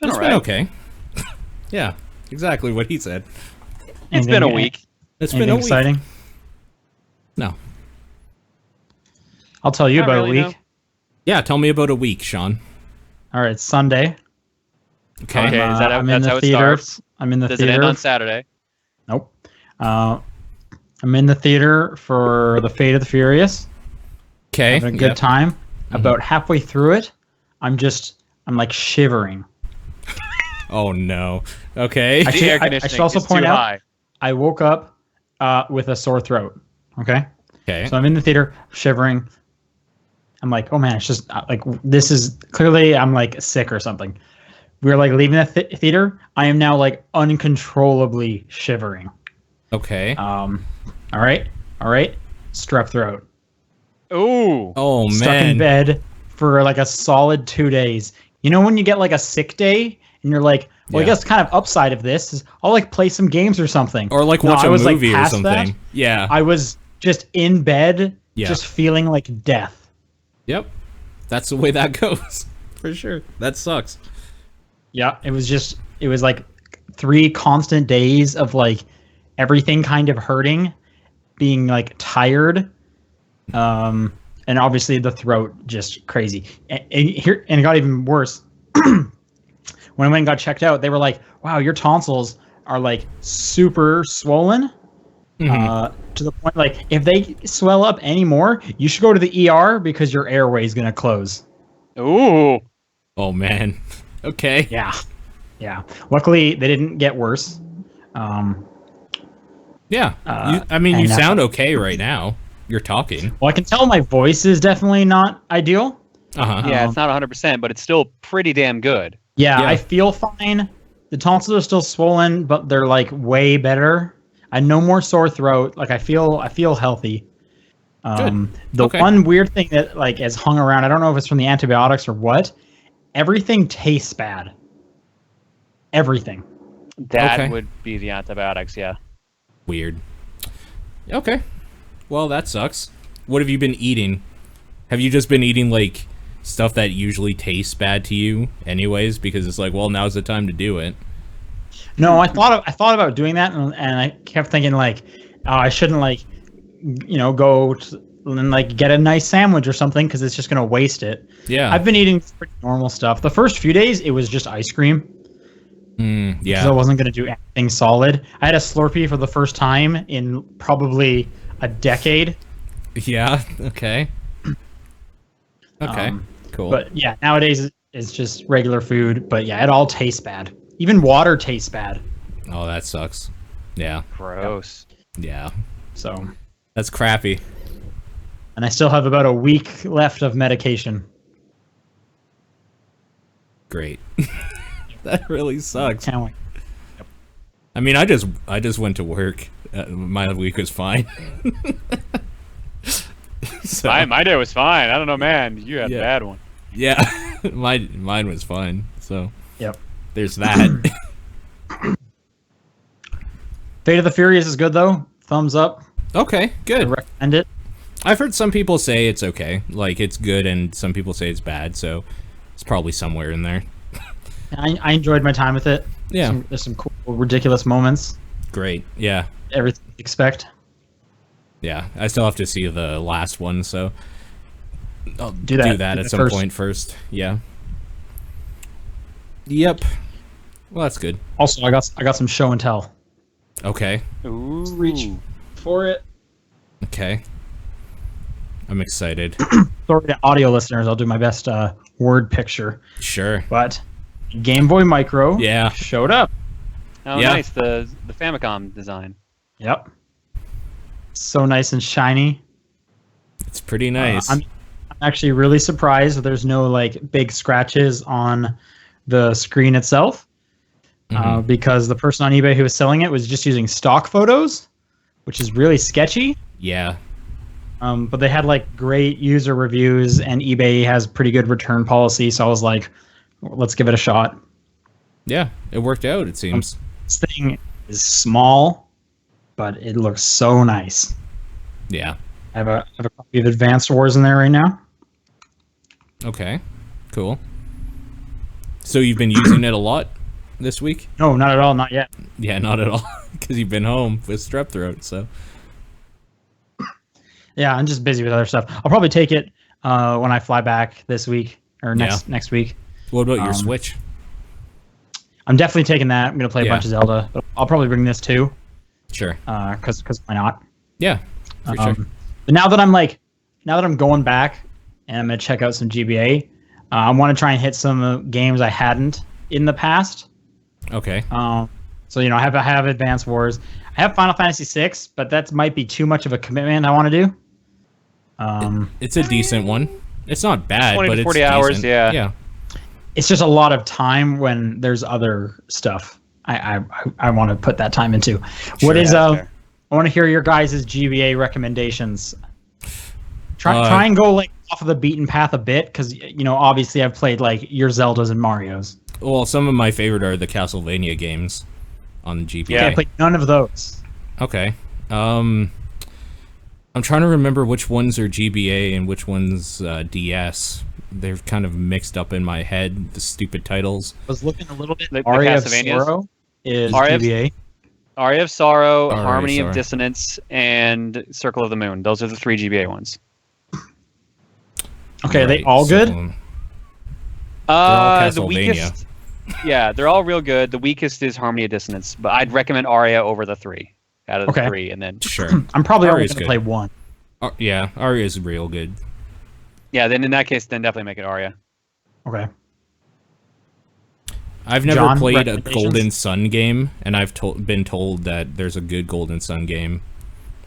It's all been right. okay. Yeah, exactly what he said. It's been a week. It's been a week. Exciting? No. I'll tell you Not about really, a week. no. Yeah, tell me about a week, Sean. All right, Sunday. Okay. Okay, is that how- I'm that's in the how it theater. starts? I'm in the Does it theater. end on Saturday? Nope. I'm in the theater for The Fate of the Furious. Okay. Having a good time. About halfway through it, I'm like shivering. Oh no. Okay. I should- The air I conditioning should also is point too out- high. I woke up with a sore throat. Okay. Okay. So I'm in the theater shivering. I'm like, oh man, it's just like this is clearly I'm like sick or something. We're like leaving the theater. I am now like uncontrollably shivering. Okay. All right. Strep throat. Ooh. Oh Stuck in man. bed for like a solid 2 days. You know when you get like a sick day and you're like, well, I Yeah. guess kind of upside of this is I'll like play some games or something. Or like No, watch I a was, like, movie or past something. that. Yeah. I was just in bed, Yeah. just feeling like death. Yep. That's the way that goes. For sure. That sucks. Yeah, it was like 3 constant days of like everything kind of hurting, being like tired, and obviously the throat just crazy. And it got even worse. When I went and got checked out, they were like, "Wow, your tonsils are like super swollen." To the point like if they swell up anymore, you should go to the ER because your airway is gonna close. Ooh. Oh man. Okay. Yeah. Luckily, they didn't get worse. Yeah. I mean, you sound okay right now. You're talking. Well, I can tell my voice is definitely not ideal. Uh-huh. Yeah, it's not 100%, but it's still pretty damn good. Yeah, Yeah. I feel fine. The tonsils are still swollen, but they're like way better. I no more sore throat. Like I feel healthy. Good. The Okay. one weird thing that like has hung around, I don't know if it's from the antibiotics or what. Everything tastes bad. Everything. That Okay. would be the antibiotics, yeah. Weird. Okay. Well, that sucks. What have you been eating? Have you just been eating like stuff that usually tastes bad to you anyways because it's like, well, now's the time to do it? No, I thought about doing that, and I kept thinking like, oh, I shouldn't like, go and like get a nice sandwich or something because it's just gonna waste it. Yeah. I've been eating pretty normal stuff. The first few days, it was just ice cream because I Yeah. wasn't gonna do anything solid. I had a Slurpee for the first time in probably a decade. Yeah. Okay. Okay. Cool. But yeah, nowadays it's just regular food. But yeah, it all tastes bad. Even water tastes bad. Oh, that sucks. Yeah. Gross. Yeah. So, That's crappy. and I still have about a week left of medication. Great. That really sucks. Can't wait. I mean, I just went to work. My week was fine. So, My day was fine. I don't know, man. You had a Yeah. bad one. yeah, mine was fine. So Yep. there's that. Fate of the Furious is good though. Thumbs up. Okay, I good. recommend it. I've heard some people say it's okay, like it's good, and some people say it's bad. So it's probably somewhere in there. I enjoyed my time with it. Yeah. There's some cool, ridiculous moments. Great. Yeah, Everything you expect. yeah. I still have to see the last one, so I'll do that. that Do at that some first. point first. Yeah. Yep. Well, that's good. Also, I got some show and tell. Okay. Ooh. Reach. For it. Okay. I'm excited. Sorry to audio listeners, I'll do my best word picture. Sure. But Game Boy Micro Yeah. showed up. Oh, Yeah. nice. The Famicom design. Yep. So nice and shiny. It's pretty nice. I'm actually really surprised that there's no like big scratches on the screen itself. Because the person on eBay who was selling it was just using stock photos, which is really sketchy. Yeah. But they had like great user reviews, and eBay has pretty good return policy. So I was like, let's give it a shot. Yeah. It worked out, it seems. This thing is small, but it looks so nice. Yeah. I have a copy of Advanced Wars in there right now. Okay. Cool. So you've been using it a lot this week? No, not at all. Not yet. Yeah, not at all, because you've been home with strep throat. So Yeah, I'm just busy with other stuff. I'll probably take it when I fly back this week or next week. what about your Switch? I'm definitely taking that. I'm gonna play a Yeah. bunch of Zelda. But I'll probably bring this too. Sure. Because why not? Yeah, for sure. But now that I'm going back and I'm gonna check out some GBA, I want to try and hit some games I hadn't in the past. Okay. So I have Advance Wars. I have Final Fantasy VI, but that might be too much of a commitment I want to do. It's a decent one. It's not bad, 20 but to it's 40 hours, decent. yeah. Yeah. It's just a lot of time when there's other stuff I want to put that time into. Sure, What is fair. I want to hear your guys' GBA recommendations. Try and go like off of the beaten path a bit, because obviously I've played like your Zeldas and Marios. Well, some of my favorite are the Castlevania games on the GBA. Yeah. I played none of those. Okay. I'm trying to remember which ones are GBA and which ones DS. They're kind of mixed up in my head, the stupid titles. I was looking a little bit. The Aria of Castlevanias? Sorrow is Aria of- GBA. Aria of Sorrow, Aria of Harmony Sorrow. of Dissonance, and Circle of the Moon. Those are the 3 GBA ones. Okay, are they Right, all so, good? all The Castlevania. weakest. Yeah, they're all real good. The weakest is Harmony of Dissonance, but I'd recommend Aria over the 3 out of the Okay. 3, and then Sure. I'm probably only Aria's going to good. play one. Yeah, Aria's real good. yeah, then in that case, then definitely make it Aria. Okay. I've never John, played a recommendations? Golden Sun game, and I've been told that there's a good Golden Sun game.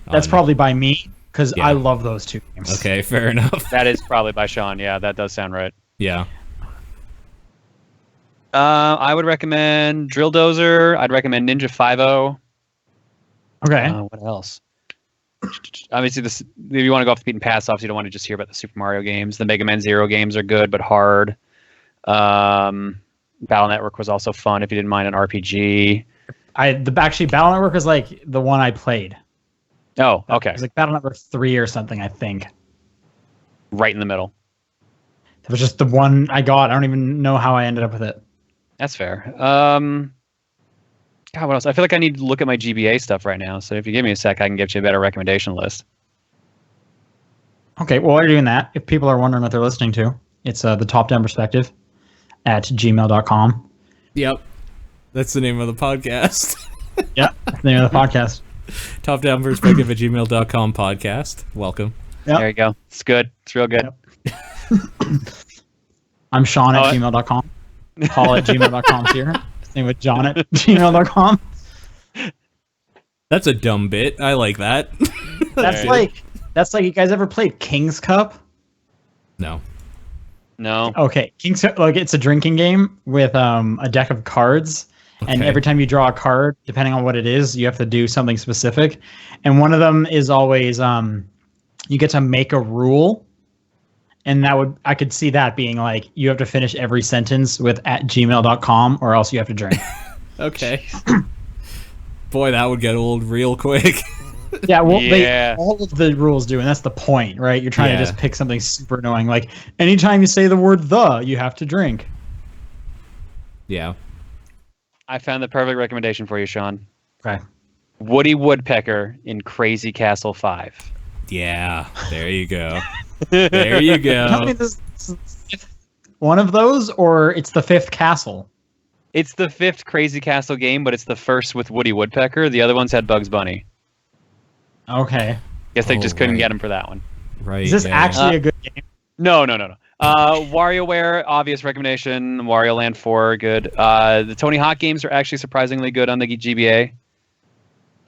That's probably by me, because Yeah. I love those two games. Okay, fair enough. That is probably by Sean. Yeah, that does sound right. Yeah. I would recommend Drill Dozer. I'd recommend Ninja 5.0. Okay. What else? Obviously, if you want to go off the beaten path, obviously you don't want to just hear about the Super Mario games. The Mega Man Zero games are good, but hard. Battle Network was also fun if you didn't mind an RPG. Actually Battle Network was like the one I played. Oh, okay. It was like Battle Network 3 or something, I think. Right in the middle. It was just the one I got. I don't even know how I ended up with it. That's fair. God, what else? I feel like I need to look at my GBA stuff right now. So if you give me a sec, I can get you a better recommendation list. Okay, well, while you're doing that, if people are wondering what they're listening to, it's the Top Down Perspective at gmail.com. Yep. That's the name of the podcast. Yeah, that's the name of the podcast. Top Down Perspective at gmail.com podcast. Welcome. Yep. There you go. It's good. It's real good. I'm Sean at Oh, gmail.com. Paul at gmail.com here. Same with John at gmail.com. That's a dumb bit. I like that. That's like you guys ever played King's Cup? No. No. Okay, King's Cup, like it's a drinking game with a deck of cards, and Okay. every time you draw a card, depending on what it is, you have to do something specific. And one of them is always you get to make a rule, and I could see that being like you have to finish every sentence with at gmail.com or else you have to drink. Okay. Boy, that would get old real quick. Yeah, well, Yeah. all of the rules do, and that's the point, right? You're trying Yeah. to just pick something super annoying. Like anytime you say the word "the," you have to drink. Yeah. I found the perfect recommendation for you, Sean. Okay. Woody Woodpecker in Crazy Castle 5. Yeah. There you go. There you Tell me go. this is one of those, or it's the fifth castle. It's the 5th Crazy Castle game, but it's the first with Woody Woodpecker. The other ones had Bugs Bunny. Okay. Guess they Oh, just couldn't right. get him for that one. Right. Is this yeah. actually a good game? No. WarioWare, obvious recommendation. Wario Land 4, good. The Tony Hawk games are actually surprisingly good on the GBA.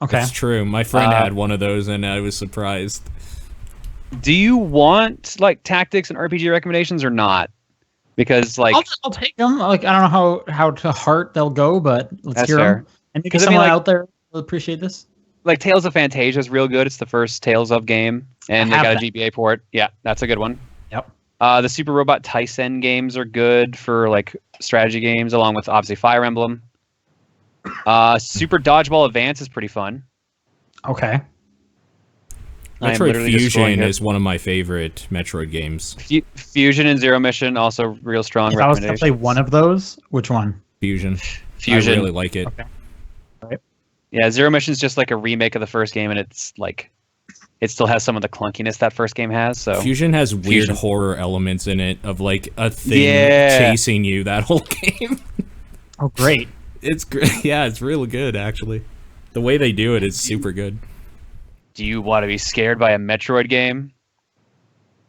Okay. That's true. My friend Uh, had one of those, and I was surprised. Do you want like tactics and RPG recommendations or not? Because like I'll take them. Like I don't know how to heart they'll go, but let's That's hear fair. them. And maybe 'Cause I mean, someone like- out there will appreciate this. like Tales of Fantasia is real good. It's the first Tales of game, and I they got have a GBA port. Yeah, that's a good one. Yep. The Super Robot Tyson games are good for like strategy games, along with obviously Fire Emblem. Super Dodgeball Advance is pretty fun. Okay. I am Metroid literally just scrolling Fusion here. is one of my favorite Metroid games. Fusion and Zero Mission also real strong If I was to play recommendations. one of those, which one? Fusion. Fusion. I really like it. Okay. Yeah, Zero Mission is just like a remake of the first game, and it's like it still has some of the clunkiness that first game has. So Fusion has weird Fusion. horror elements in it of like a thing Yeah. chasing you that whole game. Oh, great. It's great. Yeah, it's really good actually. The way they do it is super good. do you want to be scared by a Metroid game?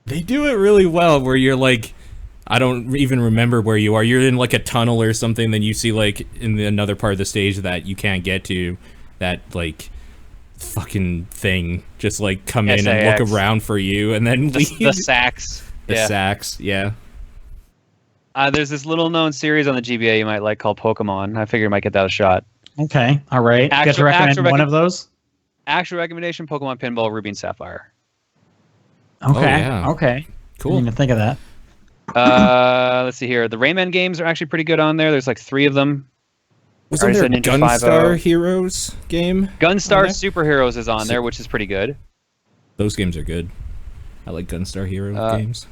They do it really well where you're like, I don't even remember where you are. You're in like a tunnel or something, then you see like in another part of the stage that you can't get to, that like fucking thing just like come in and SAX. look around for you and then leave. The sacks. The Yeah. sacks, yeah. There's this little known series on the GBA you might like called Pokemon. I figure you might get that a shot. Okay. All right. You have to Actual- recommend actual one rec- of those? Actual recommendation: Pokemon Pinball, Ruby and Sapphire. Okay. yeah. Okay. Cool. Didn't even think of that. Let's see here. The Rayman games are actually pretty good on there. There's like 3 of them. Wasn't Or is there it Ninja Gunstar 5-0? Heroes game? Gunstar Okay. Superheroes is on there, which is pretty good. Those games are good. I like Gunstar Hero games.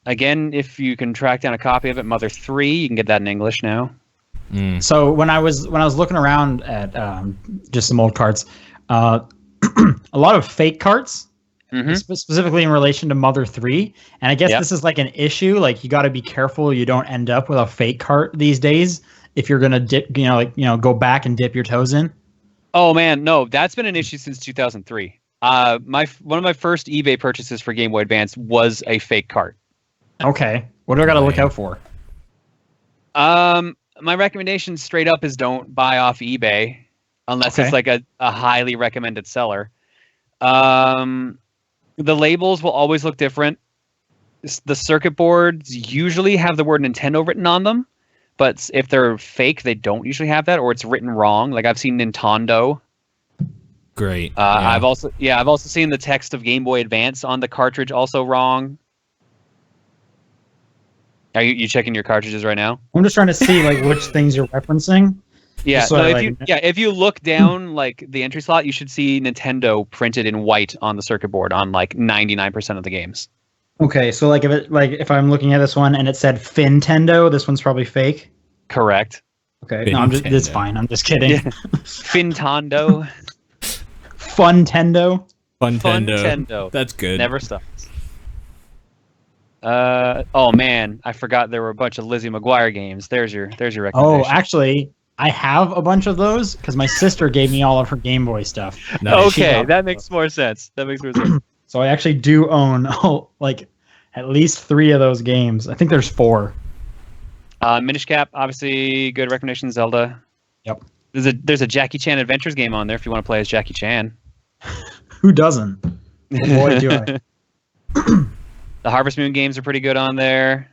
Again, if you can track down a copy of it, Mother 3, you can get that in English now. So when I was looking around at just some old carts, a lot of fake carts, Mhm. specifically in relation to Mother 3. And I guess Yep. this is like an issue. Like you got to be careful you don't end up with a fake cart these days if you're gonna dip, go back and dip your toes in. Oh man, no, that's been an issue since 2003. One of my first eBay purchases for Game Boy Advance was a fake cart. Okay, what do I got to look out for? My recommendation straight up is don't buy off eBay unless Okay. it's like a highly recommended seller. The labels will always look different. The circuit boards usually have the word Nintendo written on them, but if they're fake, they don't usually have that, or it's written wrong. Like I've seen Nintendo. Great. I've also seen the text of Game Boy Advance on the cartridge also wrong. Are you checking your cartridges right now? I'm just trying to see like which things you're referencing. Yeah, So no, I, if you look down like the entry slot, you should see Nintendo printed in white on the circuit board on like 99% of the games. Okay, so like if I'm looking at this one and it said Fintendo, this one's probably fake. Correct. Okay, no, it's Fintendo. fine. I'm just kidding. Yeah. Fintando. Funtendo. Funtendo. That's good. Never stops. Oh man, I forgot there were a bunch of Lizzie McGuire games. There's your recommendation. Oh, actually, I have a bunch of those because my sister gave me all of her Game Boy stuff. Nice. Okay, that makes more sense. So I actually do own like at least 3 of those games. I think there's 4. Minish Cap, obviously good recommendation. Zelda. Yep. There's a Jackie Chan Adventures game on there if you want to play as Jackie Chan. Who doesn't? Boy, do I. The Harvest Moon games are pretty good on there.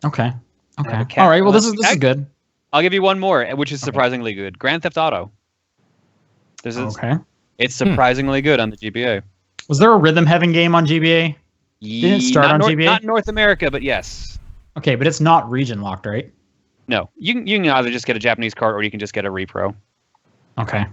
Okay. have a Okay. cat- All right. Well, this is I- good. I'll give you one more, which is surprisingly good. Grand Theft Auto. Okay. It's surprisingly good on the GBA. Was there a Rhythm Heaven game on GBA? Didn't it start on GBA? Not North America, but yes. Okay, but it's not region locked, right? No, you can either just get a Japanese cart or you can just get a repro. Okay.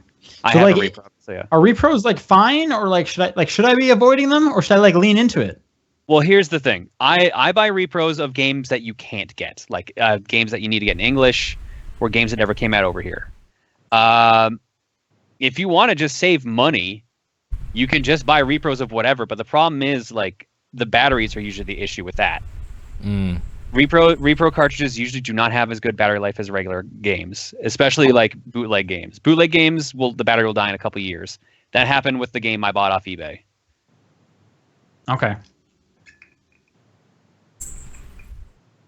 I So, have like, a repro, so yeah. Are repros like fine, or like should I be avoiding them, or should I like lean into it? Well, here's the thing. I buy repros of games that you can't get, like games that you need to get in English, or games that never came out over here. If you want to just save money, you can just buy repros of whatever. But the problem is, like, the batteries are usually the issue with that. Repro cartridges usually do not have as good battery life as regular games, especially like bootleg games. Bootleg games the battery will die in a couple years. That happened with the game I bought off eBay. Okay.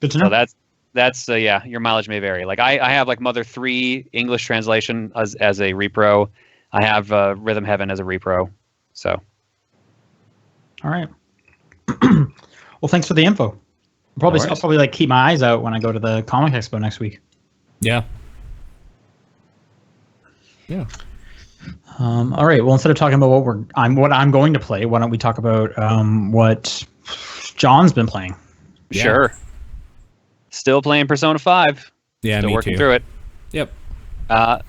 Good to know. So that's yeah, your mileage may vary. Like I have like Mother 3 English translation as a repro. I have Rhythm Heaven as a repro. So All right. Well, thanks for the info. I'll probably like keep my eyes out when I go to the Comic Expo next week. Yeah. Yeah. All right. Well, instead of talking about what I'm going to play, why don't we talk about what John's been playing? Yeah. Sure. Still playing Persona 5. Yeah, Still me working too. through it. Yep.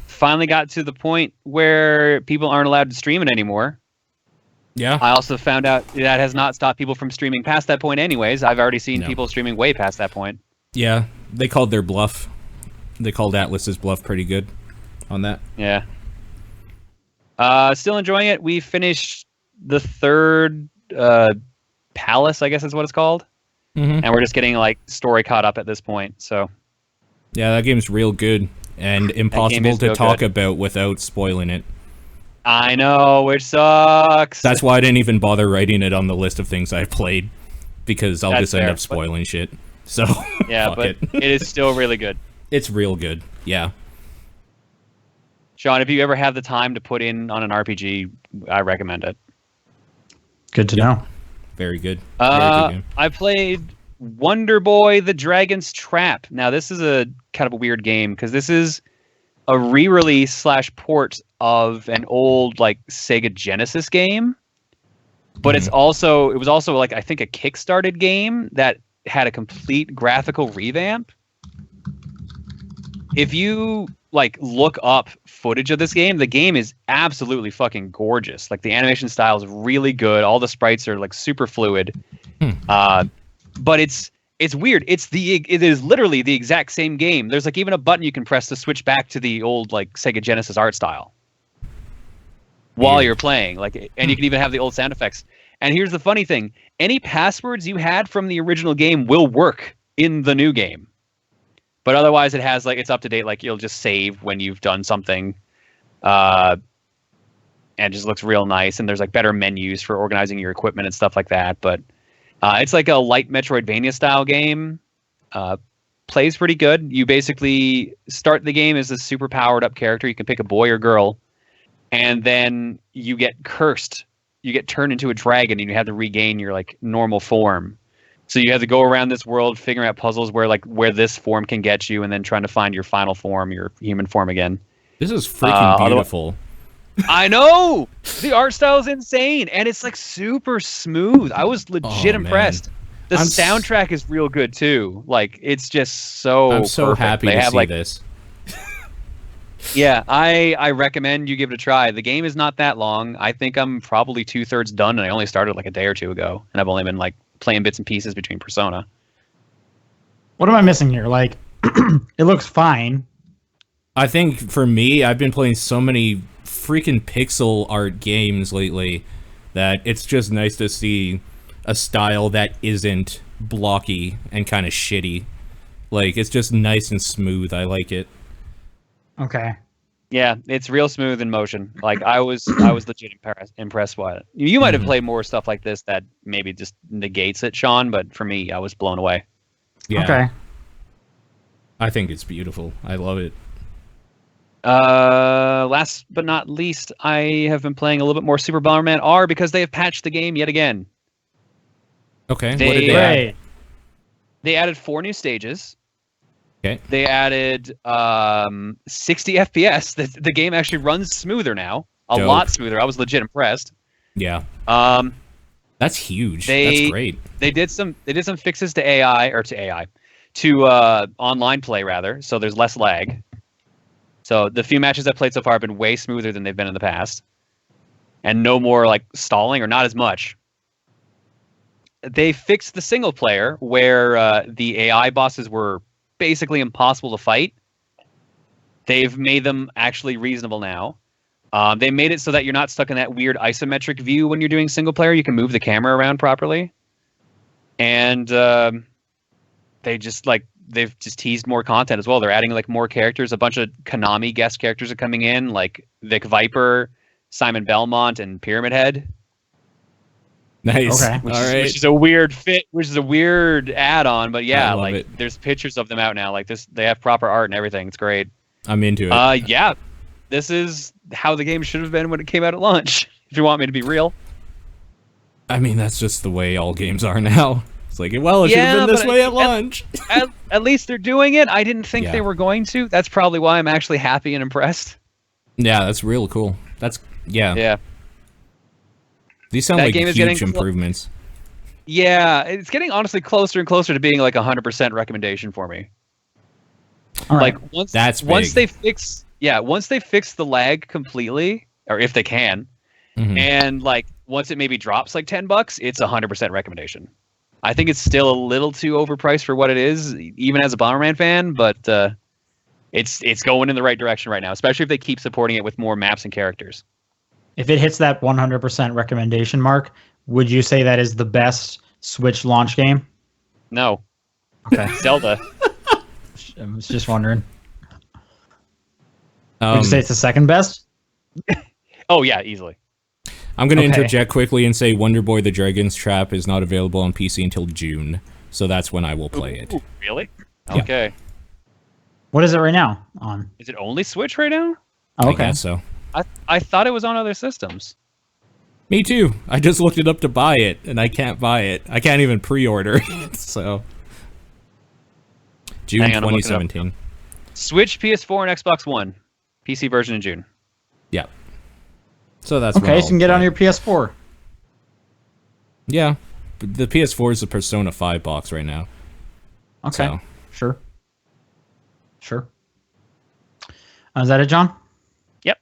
Finally got to the point where people aren't allowed to stream it anymore. Yeah. I also found out that has not stopped people from streaming past that point anyways. I've already seen No. people streaming way past that point. Yeah. They called their bluff. They called Atlas's bluff pretty good on that. Yeah. Still enjoying it. We finished the third palace, I guess is what it's called. Mm-hmm. And we're just getting like story caught up at this point. So Yeah, that game's real good and impossible to real talk good. about without spoiling it. I know, which sucks. That's why I didn't even bother writing it on the list of things I've played, because I'll That's just end fair, up spoiling shit. So yeah, fuck but it. it is still really good. It's real good. Yeah. Sean, if you ever have the time to put in on an RPG, I recommend it. Good to know. Very good. Very good game. I played Wonder Boy: The Dragon's Trap. Now, this is a kind of a weird game because this is a re-release / port of an old like Sega Genesis game, but it was also like I think a kickstarted game that had a complete graphical revamp. If you like look up footage of this game, the game is absolutely fucking gorgeous. Like the animation style is really good. All the sprites are like super fluid. But it's weird. It is literally the exact same game. There's like even a button you can press to switch back to the old like Sega Genesis art style while you're playing. Like, and you can even have the old sound effects. And here's the funny thing: any passwords you had from the original game will work in the new game. But otherwise, it has like it's up to date. Like you'll just save when you've done something, and it just looks real nice. And there's like better menus for organizing your equipment and stuff like that. But it's like a light Metroidvania style game. Plays pretty good. You basically start the game as a super powered up character. You can pick a boy or girl, and then you get cursed. You get turned into a dragon, and you have to regain your like normal form. So you have to go around this world figuring out puzzles where this form can get you, and then trying to find your final form, your human form again. This is freaking beautiful. I know! The art style is insane, and it's like super smooth. I was legit impressed. The soundtrack is real good too. Like it's just so I'm so perfect. happy They to have, see like, this. Yeah, I recommend you give it a try. The game is not that long. I think I'm probably 2/3 done, and I only started like a day or two ago, and I've only been like playing bits and pieces between Persona. What am I missing here? Like, it looks fine. I think for me, I've been playing so many freaking pixel art games lately that it's just nice to see a style that isn't blocky and kind of shitty. Like, it's just nice and smooth. I like it. Okay. Yeah, it's real smooth in motion. Like I was legit impressed by it. You might have played more stuff like this that maybe just negates it, Sean, but for me, I was blown away. Yeah. Okay. I think it's beautiful. I love it. Last but not least, I have been playing a little bit more Super Bomberman R because they have patched the game yet again. Okay. What They- did they add? Great. They added 4 new stages. Okay. They added 60 FPS. The game actually runs smoother now. A Dope. lot smoother. I was legit impressed. Yeah. Um, That's huge. They- That's great. they did some fixes to online play rather. So there's less lag. So the few matches I've played so far have been way smoother than they've been in the past, and no more like stalling or not as much. They fixed the single player where the AI bosses were basically impossible to fight. They've made them actually reasonable now. They made it so that you're not stuck in that weird isometric view when you're doing single player. You can move the camera around properly. And they've just teased more content as well. They're adding like more characters. A bunch of Konami guest characters are coming in, like Vic Viper, Simon Belmont, and Pyramid Head. Nice. Okay. All right. Which is a weird fit, which is a weird add-on, but yeah, I love like it. there's pictures of them out now. Like this, they have proper art and everything. It's great. I'm into it. Yeah, this is how the game should have been when it came out at launch. If you want me to be real. I mean, that's just the way all games are now. It's like, well, it should have been this but way at launch. At least they're doing it. I didn't think Yeah. they were going to. That's probably why I'm actually happy and impressed. Yeah, that's real cool. Yeah. Yeah. These sound That like game is huge getting improvements. Yeah, it's getting honestly closer and closer to being like 100% recommendation for me. All right. Like That's once big. they fix the lag completely, or if they can, And like once it maybe drops like $10, it's 100% recommendation. I think it's still a little too overpriced for what it is, even as a Bomberman fan, but it's going in the right direction right now, especially if they keep supporting it with more maps and characters. If it hits that 100% recommendation mark, would you say that is the best Switch launch game? No. Okay. Zelda. I was just wondering. Um, Would you say it's the second best? Oh yeah, easily. I'm going to Okay. interject quickly and say Wonder Boy the Dragon's Trap is not available on PC until June, so that's when I will play it. Ooh, really? Yeah. Okay. What is it right now on? Is it only Switch right now? Oh, I okay. guess so. I thought it was on other systems. Me too. I just looked it up to buy it, and I can't buy it. I can't even pre-order it, so... June Hang on, I'm looking it up. 2017. Switch, PS4, and Xbox One. PC version in June. Yeah. So that's Okay, when so you can get I'll on play. your PS4. Yeah. But the PS4 is the Persona 5 box right now. Okay, So. sure. Sure. Is that it, John? Yep.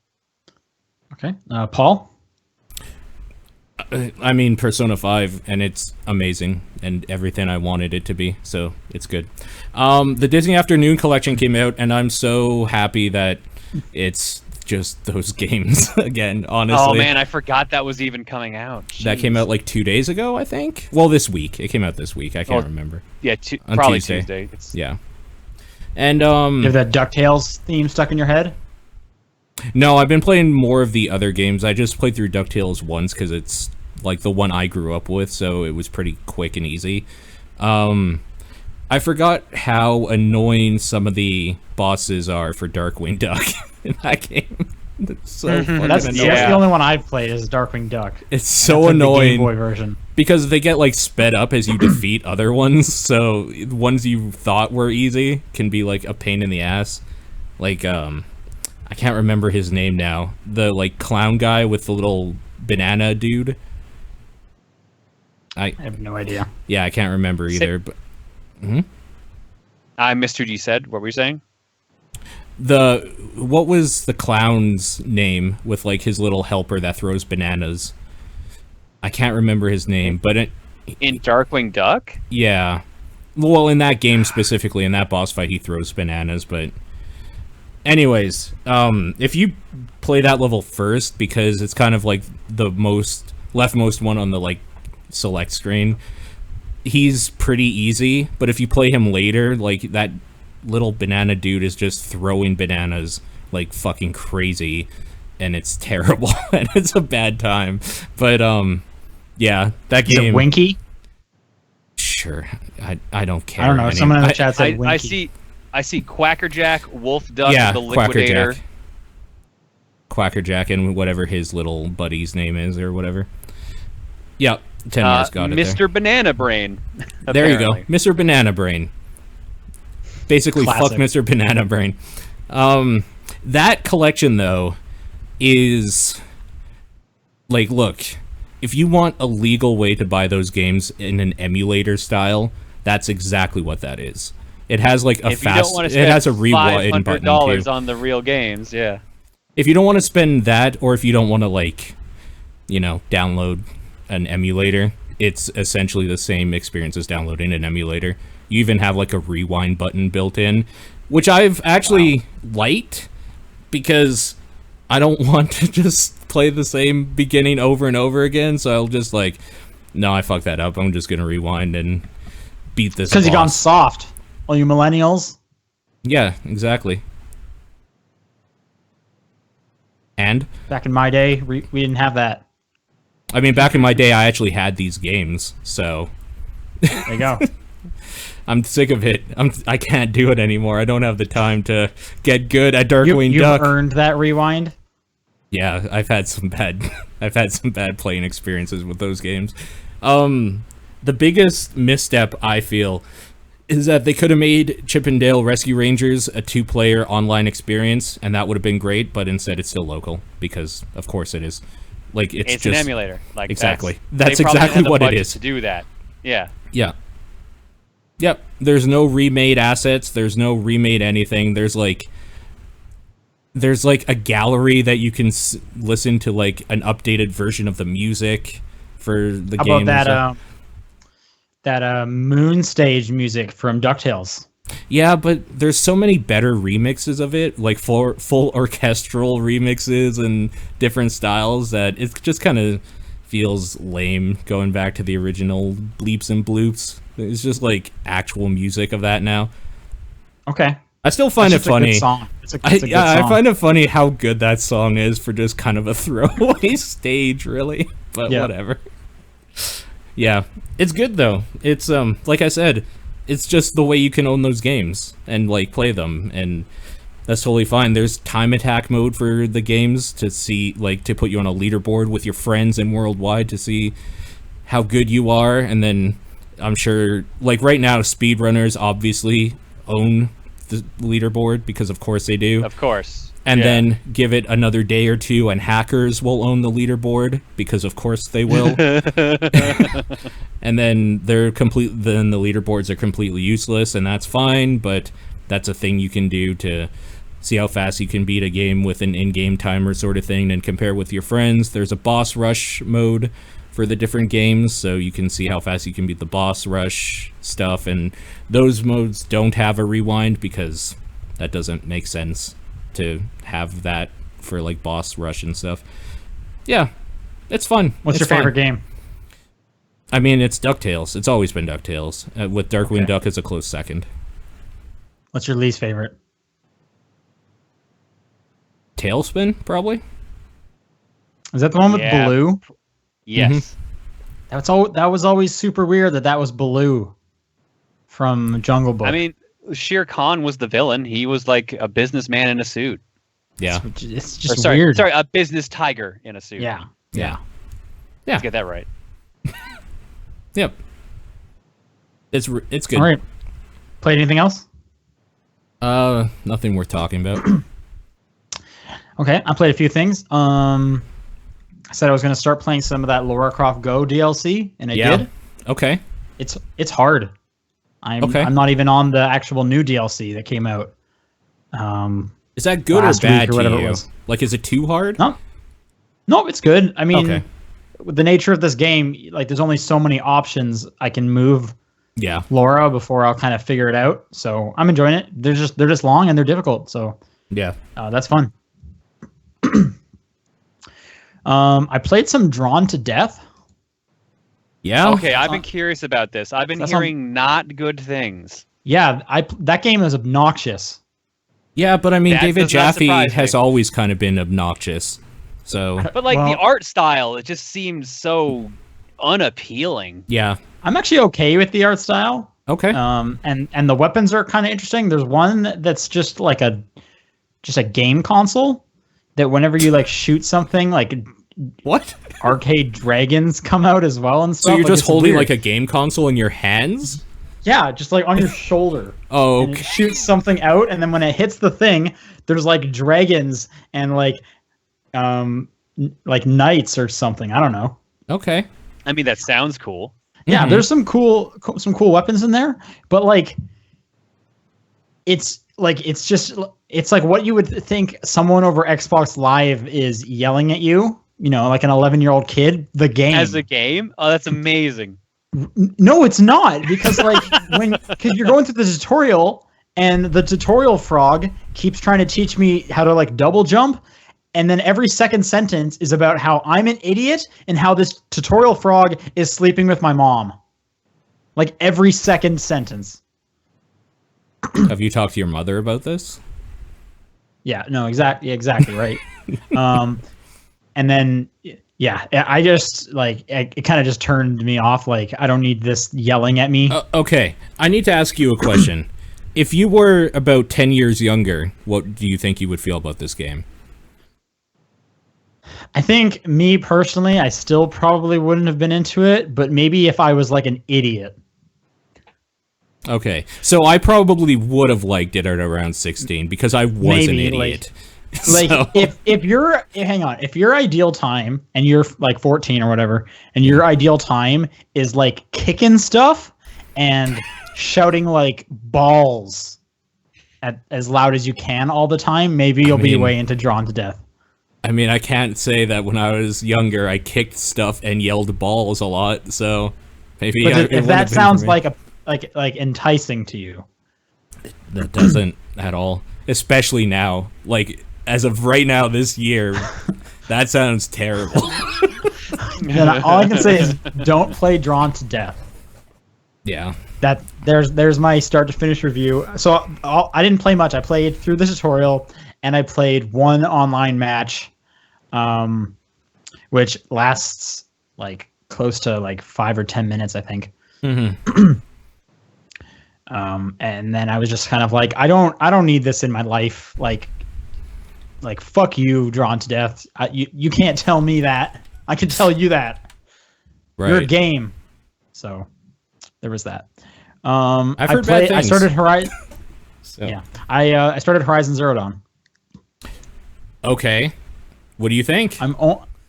Okay. Paul? I mean, Persona 5, and it's amazing, and everything I wanted it to be, so it's good. The Disney Afternoon Collection came out, and I'm so happy that it's just those games again, honestly. Oh man, I forgot that was even coming out. That came out like 2 days ago, I think? Well, this week. It came out this week. I can't Oh. remember. Yeah, On probably Tuesday. Tuesday. It's Yeah. And, You have that DuckTales theme stuck in your head? no, I've been playing more of the other games. I just played through DuckTales once because it's like the one I grew up with, so it was pretty quick and easy. I forgot how annoying some of the bosses are for Darkwing Duck in that game. It's so fucking That's annoying. the only one I've played is Darkwing Duck. It's so That's like the annoying Game Boy version. because they get like sped up as you defeat other ones. So ones you thought were easy can be like a pain in the ass. Like I can't remember his name now. The like clown guy with the little banana dude. I have no idea. Yeah, I can't remember either. But I missed what you said. What were you saying? what was the clown's name with like his little helper that throws bananas? I can't remember his name, but In Darkwing Duck? yeah. Well, in that game specifically, in that boss fight, he throws bananas. But anyways, if you play that level first, because it's kind of like the most leftmost one on the like select screen, he's pretty easy. But if you play him later, like that little banana dude is just throwing bananas like fucking crazy, and it's terrible and it's a bad time. But yeah, that Is game. it Winky? Sure, I don't care. I don't know. any- Someone in the I- chat said Winky. I see Quackerjack, Wolf Duck, yeah, the Liquidator. Quackerjack, and whatever his little buddy's name is or whatever. Yep, 10 years got it Mr. Banana Brain. There you go, apparently. Mr. Banana Brain. Basically, fuck Classic. Mr. Banana Brain. That collection though is like, look, if you want a legal way to buy those games in an emulator style, that's exactly what that is. It has like a If you don't fast. want to It spend has a rewind button $500 too. on the real games, yeah. If you don't want to spend that, or if you don't want to like, download an emulator, it's essentially the same experience as downloading an emulator. You even have like a rewind button built in, which I've actually liked because I don't want to just play the same beginning over and over again. So I'll just like, no, I fucked that up. I'm just gonna rewind and beat this. Because you gone boss. soft. All you millennials. Yeah, exactly. And Back in my day, we didn't have that. I mean, back in my day, I actually had these games, so There you go. I'm sick of it. I can't do it anymore. I don't have the time to get good at you, Darkwing you've Duck. earned that rewind. Yeah, I've had some bad playing experiences with those games. The biggest misstep I feel is that they could have made Chip and Dale Rescue Rangers a 2-player online experience, and that would have been great. But instead, it's still local because, of course, it is. Like it's It's just an emulator. Like exactly. That's That's they probably exactly had the what it budget is. to do that. Yeah. Yeah. Yep. There's no remade assets. There's no remade anything. There's like there's like a gallery that you can listen to like an updated version of the music for the How game. about that moon stage music from DuckTales? Yeah, but there's so many better remixes of it, like full orchestral remixes and different styles, that it just kind of feels lame going back to the original bleeps and bloops. It's just like actual music of that now. Okay. I still find it funny. A good song. It's a good song. I find it funny how good that song is for just kind of a throwaway stage, really. But whatever. Yeah, it's good though. It's like I said, it's just the way you can own those games and like play them, and that's totally fine. There's time attack mode for the games to see, like, to put you on a leaderboard with your friends and worldwide to see how good you are. And then I'm sure, like right now, speedrunners obviously own the leaderboard because of course they do. Of course. And then give it another day or two and hackers will own the leaderboard because of course they will. And then then the leaderboards are completely useless, and that's fine, but that's a thing you can do to see how fast you can beat a game with an in-game timer sort of thing and compare with your friends. There's a boss rush mode for the different games, so you can see how fast you can beat the boss rush stuff, and those modes don't have a rewind because that doesn't make sense to have that for like boss rush and stuff. Yeah, it's fun. What's your favorite game? I mean, it's DuckTales. It's always been DuckTales, with Darkwing Duck as a close second. What's your least favorite? Tailspin, probably. Is that the one with Baloo? Yes. Mm-hmm. That was always super weird that was Baloo from Jungle Book. I mean, Shere Khan was the villain. He was like a businessman in a suit. Yeah. It's just weird. Sorry, a business tiger in a suit. Yeah. Let's get that right. Yep. It's good. All right. Played anything else? Nothing worth talking about. Okay, I played a few things. I said I was going to start playing some of that Lara Croft Go DLC, and I did. Okay. It's hard. I'm not even on the actual new DLC that came out. Is that good or bad or whatever to you? It was. Like, is it too hard? No, it's good. I mean, with the nature of this game, like, there's only so many options I can move. Yeah. Laura before I'll kind of figure it out. So I'm enjoying it. They're just long and they're difficult. So yeah, that's fun. I played some Drawn to Death. Yeah. Okay, I've been curious about this. I've been hearing not good things. Yeah, that game is obnoxious. Yeah, but I mean, That David does not Jaffe surprise has me. always kind of been obnoxious. So. But like the art style, it just seems so unappealing. Yeah. I'm actually okay with the art style. Okay. And the weapons are kind of interesting. There's one that's just like a game console that whenever you like shoot something, like what? Arcade dragons come out as well and stuff. So you're like, just holding weird. like a game console in your hands? Yeah, just like on your shoulder. Oh, okay. And it shoots something out, and then when it hits the thing, there's like dragons and like knights or something. I don't know. Okay. I mean, that sounds cool. Yeah, there's some cool weapons in there, but like it's like what you would think someone over Xbox Live is yelling at you, like an 11-year-old kid, the game. As a game? Oh, that's amazing. No, it's not, because because you're going through the tutorial and the tutorial frog keeps trying to teach me how to like double jump. And then every second sentence is about how I'm an idiot and how this tutorial frog is sleeping with my mom. Like every second sentence. Have you talked to your mother about this? Yeah, no, exactly right. And then, yeah, I just like, it kind of just turned me off. Like, I don't need this yelling at me. Okay, I need to ask you a question. If you were about 10 years younger, what do you think you would feel about this game? I think me personally, I still probably wouldn't have been into it, but maybe if I was like an idiot. Okay, so I probably would have liked it at around 16 because I was an idiot. Like So- if your ideal time, and you're like 14 or whatever, and your ideal time is like kicking stuff and shouting like balls as loud as you can all the time, maybe you'll be way into Drawn to Death. I mean, I can't say that when I was younger, I kicked stuff and yelled balls a lot. So maybe if that sounds like enticing to you, that doesn't at all. Especially now, like as of right now, this year, that sounds terrible. Then all I can say is don't play Drawn to Death. Yeah. There's my start to finish review. So I didn't play much. I played through the tutorial and I played one online match, which lasts like close to like 5 or 10 minutes, I think. Mm-hmm. And then I was just kind of like, I don't need this in my life. Like fuck you, Drawn to Death. You can't tell me that. I can tell you that. Right. You're a game. So there was that. I've heard bad things. I started Horizon. So. Yeah, I started Horizon Zero Dawn. Okay, what do you think? I'm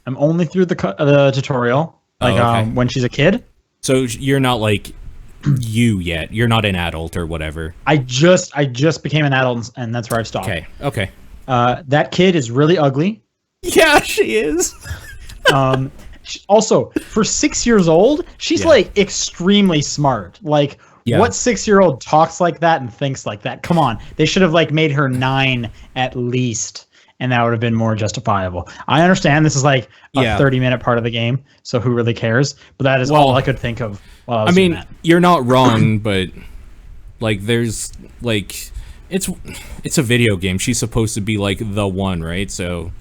only through the tutorial, like when she's a kid. So you're not like you yet. You're not an adult or whatever. I just became an adult, and that's where I've stopped. Okay. That kid is really ugly. Yeah, she is. Also, for 6 years old, she's like extremely smart. Like, what 6-year-old talks like that and thinks like that? Come on, they should have like made her 9 at least, and that would have been more justifiable. I understand this is like a 30-minute part of the game, so who really cares? But that is all I could think of while I was doing that. You're not wrong, but like, there's like, it's a video game. She's supposed to be like the one, right? So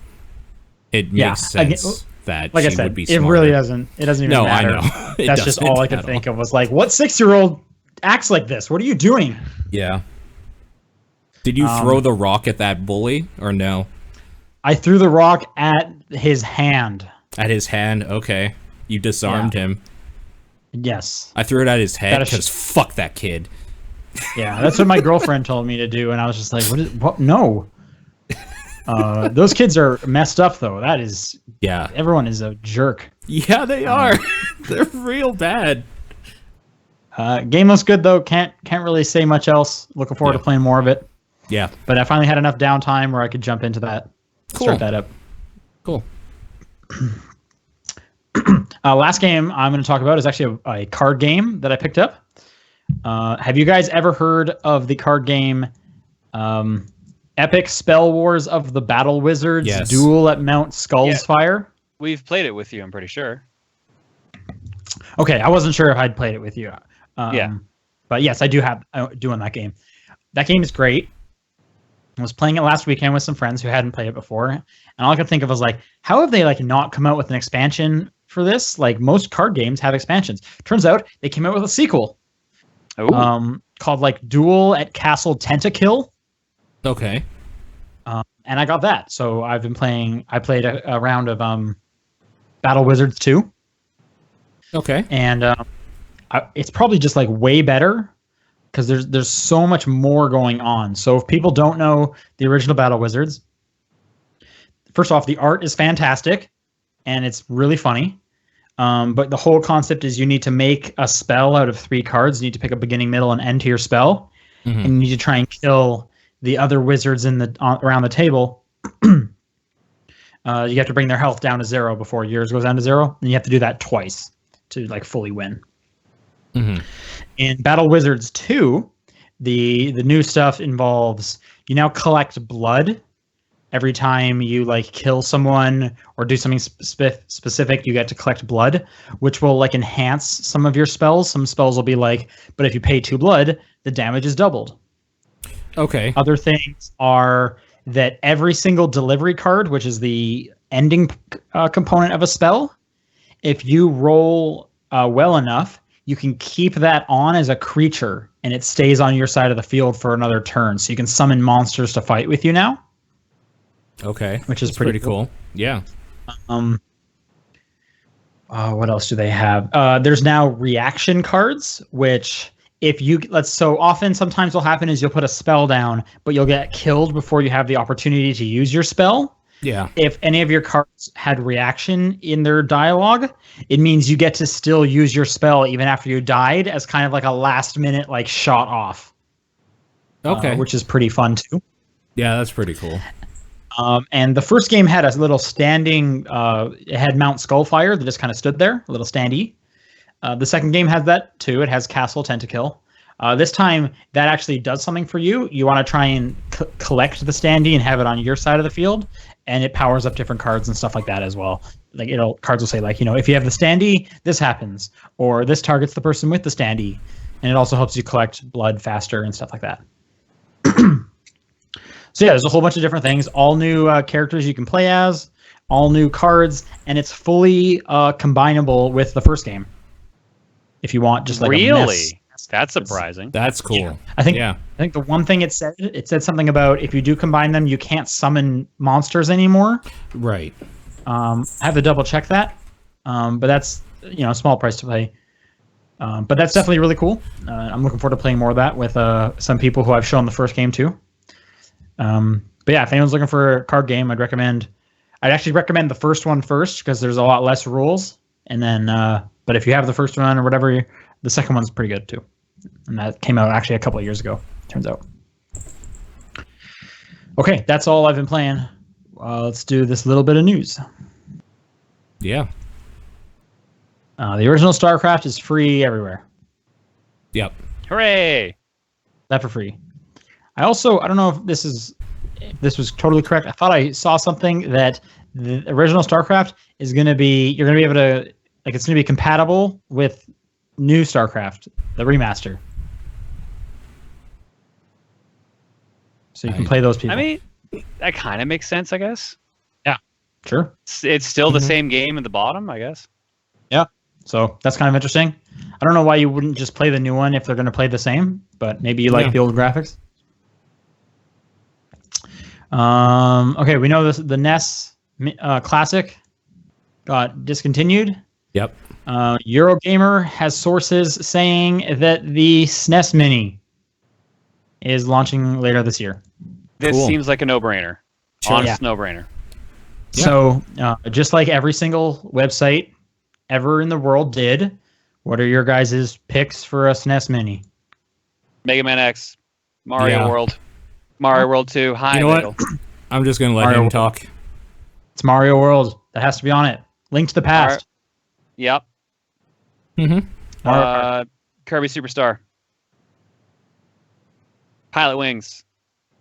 it makes sense. That like she I said, would be smarter. It really doesn't. It doesn't even matter. I know. That's just all I could think of was like, what 6-year-old acts like this? What are you doing? Yeah. Did you throw the rock at that bully or no? I threw the rock at his hand. At his hand? Okay. You disarmed him. Yes. I threw it at his head because fuck that kid. Yeah, that's what my girlfriend told me to do, and I was just like, what? No. Those kids are messed up, though. That is... Yeah. Everyone is a jerk. Yeah, they are. They're real bad. Game looks good, though. Can't really say much else. Looking forward to playing more of it. Yeah. But I finally had enough downtime where I could jump into that. Cool. Start that up. Cool. Last game I'm going to talk about is actually a card game that I picked up. Have you guys ever heard of the card game Epic Spell Wars of the Battle Wizards Duel at Mount Skullsfire? We've played it with you, I'm pretty sure. Okay, I wasn't sure if I'd played it with you. But yes, I do own that game. That game is great. I was playing it last weekend with some friends who hadn't played it before, and all I could think of was like, how have they like not come out with an expansion for this? Like most card games have expansions. Turns out they came out with a sequel. Called like Duel at Castle Tentakill. Okay. And I got that. So I've been playing. I played a round of Battle Wizards 2. Okay. And it's probably just like way better because there's so much more going on. So if people don't know the original Battle Wizards, first off, the art is fantastic and it's really funny. But the whole concept is you need to make a spell out of 3 cards. You need to pick a beginning, middle, and end to your spell. Mm-hmm. And you need to try and kill the other wizards around the table. You have to bring their health down to 0 before yours goes down to 0. And you have to do that twice to like fully win. Mm-hmm. In Battle Wizards 2, the new stuff involves you now collect blood. Every time you like kill someone or do something specific, you get to collect blood, which will like enhance some of your spells. Some spells will be like, but if you pay 2 blood, the damage is doubled. Okay. Other things are that every single delivery card, which is the ending component of a spell, if you roll well enough, you can keep that on as a creature, and it stays on your side of the field for another turn. So you can summon monsters to fight with you now. Okay. Which is pretty cool. Yeah. What else do they have? There's now reaction cards, which sometimes what'll happen is you'll put a spell down, but you'll get killed before you have the opportunity to use your spell. Yeah. If any of your cards had reaction in their dialogue, it means you get to still use your spell even after you died as kind of like a last minute like shot off. Okay. which is pretty fun too. Yeah, that's pretty cool. And the first game had a little standing. It had Mount Skullfire that just kind of stood there, a little standee. The second game has that too. It has Castle Tentakill. This time, that actually does something for you. You want to try and collect the standee and have it on your side of the field, and it powers up different cards and stuff like that as well. Like cards will say like, if you have the standee, this happens, or this targets the person with the standee, and it also helps you collect blood faster and stuff like that. So yeah, there's a whole bunch of different things. All new characters you can play as, all new cards, and it's fully combinable with the first game. If you want, just like really, that's surprising. That's cool. Yeah. I think the one thing it said something about if you do combine them, you can't summon monsters anymore. Right. I have to double check that, but that's a small price to pay. But that's definitely really cool. I'm looking forward to playing more of that with some people who I've shown the first game to. But yeah, if anyone's looking for a card game, I'd actually recommend the first one first because there's a lot less rules. And then, but if you have the first one or whatever, the second one's pretty good too. And that came out actually a couple of years ago, turns out. Okay, that's all I've been playing. Let's do this little bit of news. Yeah. The original StarCraft is free everywhere. Yep. Hooray! That for free. I don't know if this was totally correct. I thought I saw something that the original StarCraft you're going to be able to, like, it's going to be compatible with new StarCraft, the remaster. So you can play those people. I mean, that kind of makes sense, I guess. Yeah, sure. It's still the same game at the bottom, I guess. Yeah. So that's kind of interesting. I don't know why you wouldn't just play the new one if they're going to play the same, but maybe you like the old graphics. Okay, we know the NES Classic got discontinued. Yep. Eurogamer has sources saying that the SNES Mini is launching later this year. This seems like a no-brainer. Sure. Honest no-brainer. Yeah. So, just like every single website ever in the world did, what are your guys' picks for a SNES Mini? Mega Man X, Mario World, Mario World 2. Hi, you know what? I'm just gonna let him talk. It's Mario World. That has to be on it. Link to the Past. Yep. Mm-hmm. Kirby Superstar. Pilot Wings.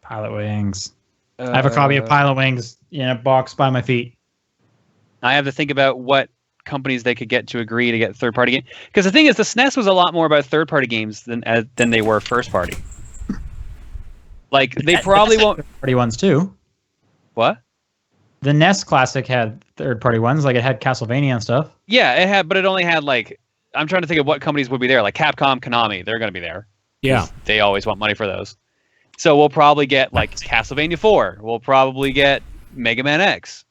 Pilot Wings. I have a copy of Pilot Wings in a box by my feet. I have to think about what companies they could get to agree to get third-party games. Because the thing is, the SNES was a lot more about third-party games than they were first-party. Like, they probably won't... Third-party ones, too. What? The NES Classic had third-party ones. Like, it had Castlevania and stuff. Yeah, it had, but it only had, like... I'm trying to think of what companies would be there. Like, Capcom, Konami, they're going to be there. Yeah. They always want money for those. So we'll probably get, like, Castlevania 4. We'll probably get Mega Man X.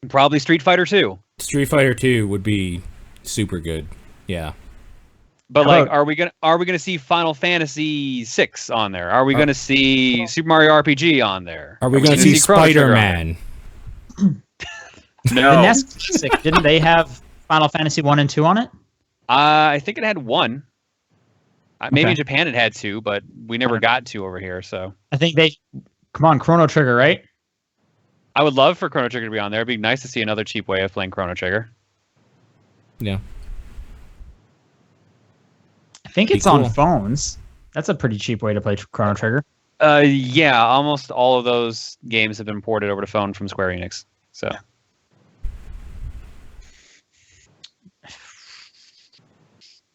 And probably Street Fighter 2. Street Fighter 2 would be super good. Yeah. But like, are we gonna see Final Fantasy 6 on there? Are we gonna see Super Mario RPG on there? Are we gonna see Spider-Man? No. The NES Classic, didn't they have Final Fantasy 1 and 2 on it? I think it had 1. Maybe Okay. in Japan it had 2, but we never got 2 over here. So I think come on, Chrono Trigger, right? I would love for Chrono Trigger to be on there. It'd be nice to see another cheap way of playing Chrono Trigger. Yeah. I think it's on phones. That's a pretty cheap way to play Chrono Trigger. Yeah, almost all of those games have been ported over to phone from Square Enix. So.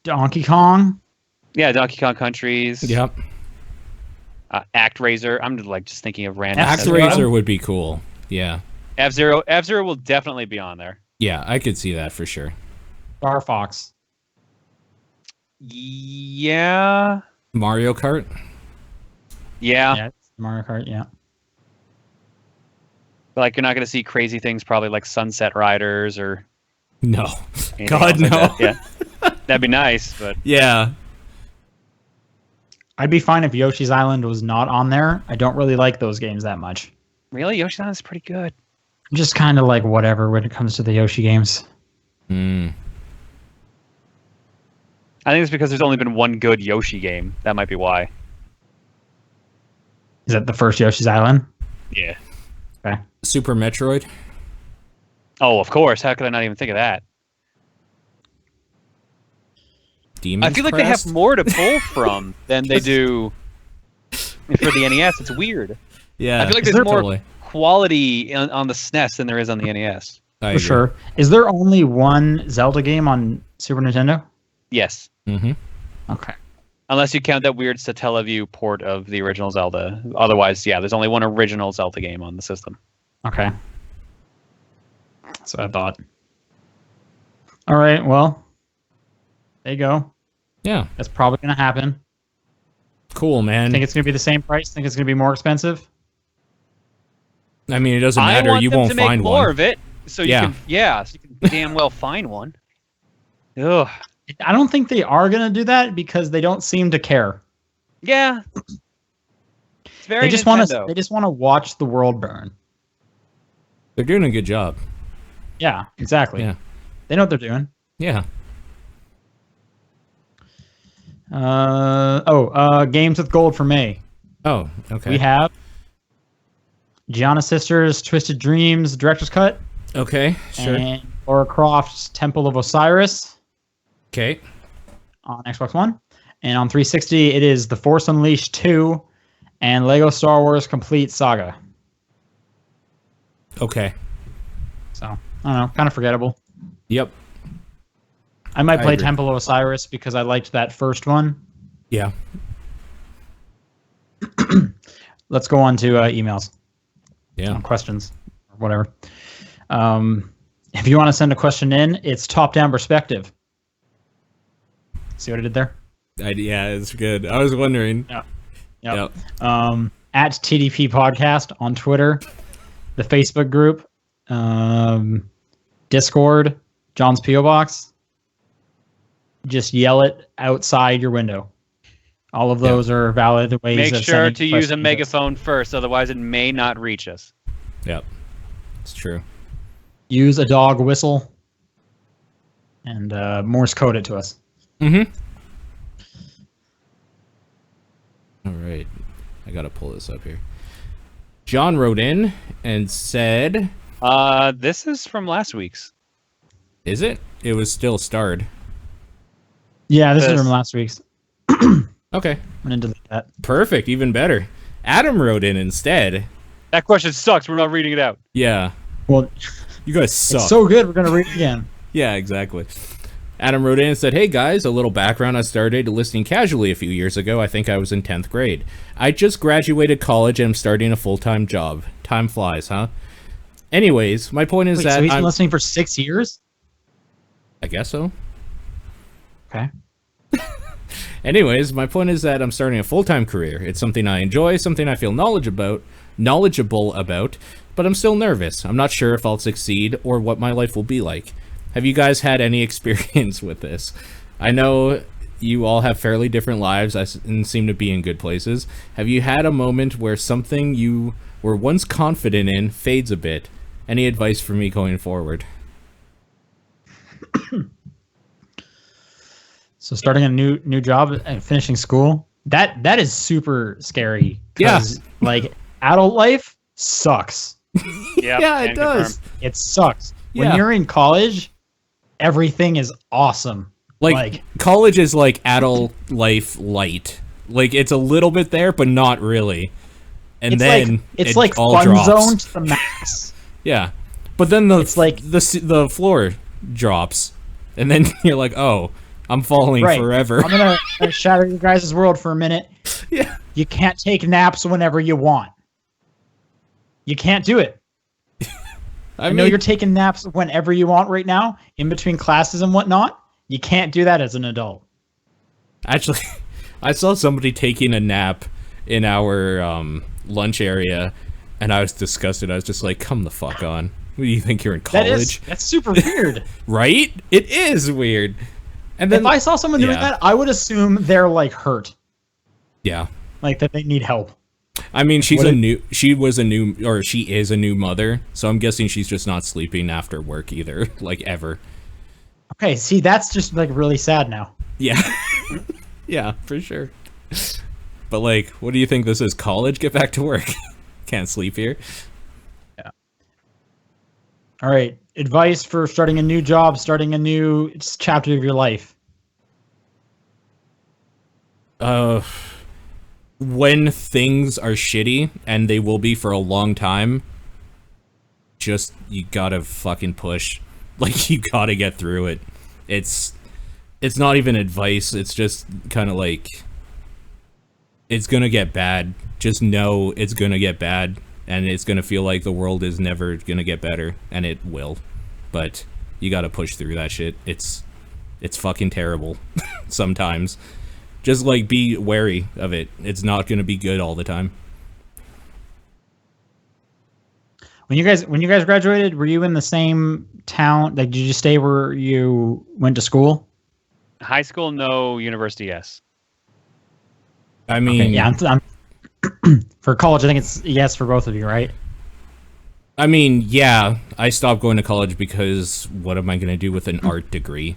Donkey Kong. Yeah, Donkey Kong Countries. Yep. ActRaiser. I'm just thinking of random. ActRaiser would be cool. Yeah. F-Zero will definitely be on there. Yeah, I could see that for sure. Star Fox. Yeah. Mario Kart. Yeah. Yeah, it's Mario Kart. Yeah. But like, you're not going to see crazy things, probably like Sunset Riders or. No. God, no. Like that. Yeah. That'd be nice, but. Yeah. I'd be fine if Yoshi's Island was not on there. I don't really like those games that much. Really? Yoshi's Island is pretty good. I'm just kind of like whatever when it comes to the Yoshi games. Mm. I think it's because there's only been one good Yoshi game. That might be why. Is that the first Yoshi's Island? Yeah. Okay. Super Metroid. Oh, of course. How could I not even think of that? Demon's I feel like they Crest? have more to pull from than they do for the NES. It's weird. Yeah, I feel like Is there's there more totally. quality on the SNES than there is on the NES. I For agree. sure. Is there only one Zelda game on Super Nintendo? Yes. Mm-hmm. Okay. Unless you count that weird Satellaview port of the original Zelda. Otherwise, yeah, there's only one original Zelda game on the system. Okay. That's what I thought. All right. Well, there you go. Yeah, That's probably going to happen. cool, man. Think it's going to be the same price? Think it's going to be more expensive? I mean, it doesn't matter. I want You them won't to make find more one. of it, so you Yeah. can, so you can damn well find one. Ugh. I don't think they are going to do that because they don't seem to care. Yeah. It's very They just want to. Nintendo. They just want to watch the world burn. They're doing a good job. Yeah. Exactly. Yeah. They know what they're doing. Yeah. Games with gold for May. Oh, okay. We have Gianna Sisters, Twisted Dreams, Director's Cut, Okay, sure. and Lara Croft's Temple of Osiris Okay. on Xbox One. And on 360, it is The Force Unleashed 2 and Lego Star Wars Complete Saga. Okay. So, I don't know, kind of forgettable. Yep. I might I play agree. Temple of Osiris because I liked that first one. Yeah. Let's go on to emails. Yeah. Questions, or whatever. If you want to send a question in, it's top-down perspective. See what I did there? Yeah, it's good. I was wondering. Yep. Yep. At TDP Podcast on Twitter, the Facebook group, Discord, John's P.O. Box. Just yell it outside your window. All of those are valid ways Make of sure sending to use a questions. megaphone first, otherwise it may not reach us. Yep. It's true. Use a dog whistle and Morse code it to us. Mm-hmm. All right. I gotta pull this up here. John wrote in and said, This is from last week's. is it? It was still starred. Yeah, this is This- from last week's. Okay. I'm going to delete that. Perfect. Even better. Adam wrote in instead. That question sucks. We're not reading it out. Yeah. Well, You guys suck. it's so good, we're going to read it again. Yeah, exactly. Adam wrote in and said, hey guys, a little background. I started listening casually a few years ago. I think I was in 10th grade. I just graduated college and I'm starting a full-time job. Time flies, huh? Anyways, my point is Wait, that so he's been I'm... listening for 6 years? I guess so. Okay. Anyways, my point is that I'm starting a full-time career. It's something I enjoy, something I feel knowledgeable about, but I'm still nervous. I'm not sure if I'll succeed or what my life will be like. Have you guys had any experience with this? I know you all have fairly different lives and seem to be in good places. Have you had a moment where something you were once confident in fades a bit? Any advice for me going forward? So starting a new job and finishing school, that is super scary. 'Cause, like, adult life sucks. Yeah, it does. It sucks. Yeah. When you're in college, everything is awesome. Like college is like adult life light. Like it's a little bit there, but not really. And it's then like, it's it like all fun drops. zone to the max. Yeah, but then It's like- the floor drops, and then you're like, oh, I'm falling Right. forever. I'm gonna shatter your guys' world for a minute. Yeah, You can't take naps whenever you want. You can't do it. I know you're taking naps whenever you want right now, in between classes and whatnot. You can't do that as an adult. actually, I saw somebody taking a nap in our lunch area, and I was disgusted. I was just like, come the fuck on. What do you think you're in college? That's super weird. Right? It is weird. And then If I saw someone doing yeah. that, I would assume they're like hurt, yeah. like that they need help. I mean, she is What a new mother, so I'm guessing she's just not sleeping after work either, like ever. Okay, see, that's just like really sad now. Yeah. Yeah, for sure. But like, what do you think this is? College? Get back to work. Can't sleep here. Yeah. All right. Advice for starting a new job, starting a new chapter of your life. When things are shitty, and they will be for a long time, just, you gotta fucking push. Like, you gotta get through it. It's not even advice, it's just kind of like, it's gonna get bad. Just know it's gonna get bad, and it's gonna feel like the world is never gonna get better, and it will. But you gotta push through that shit. It's fucking terrible sometimes. Just, like, be wary of it. It's not gonna be good all the time. When you guys graduated, were you in the same town? Like, did you stay where you went to school? High school, no. University, yes. I mean, okay, yeah, I'm for college, I think it's yes for both of you, right? I mean, yeah, I stopped going to college because what am I gonna do with an art degree?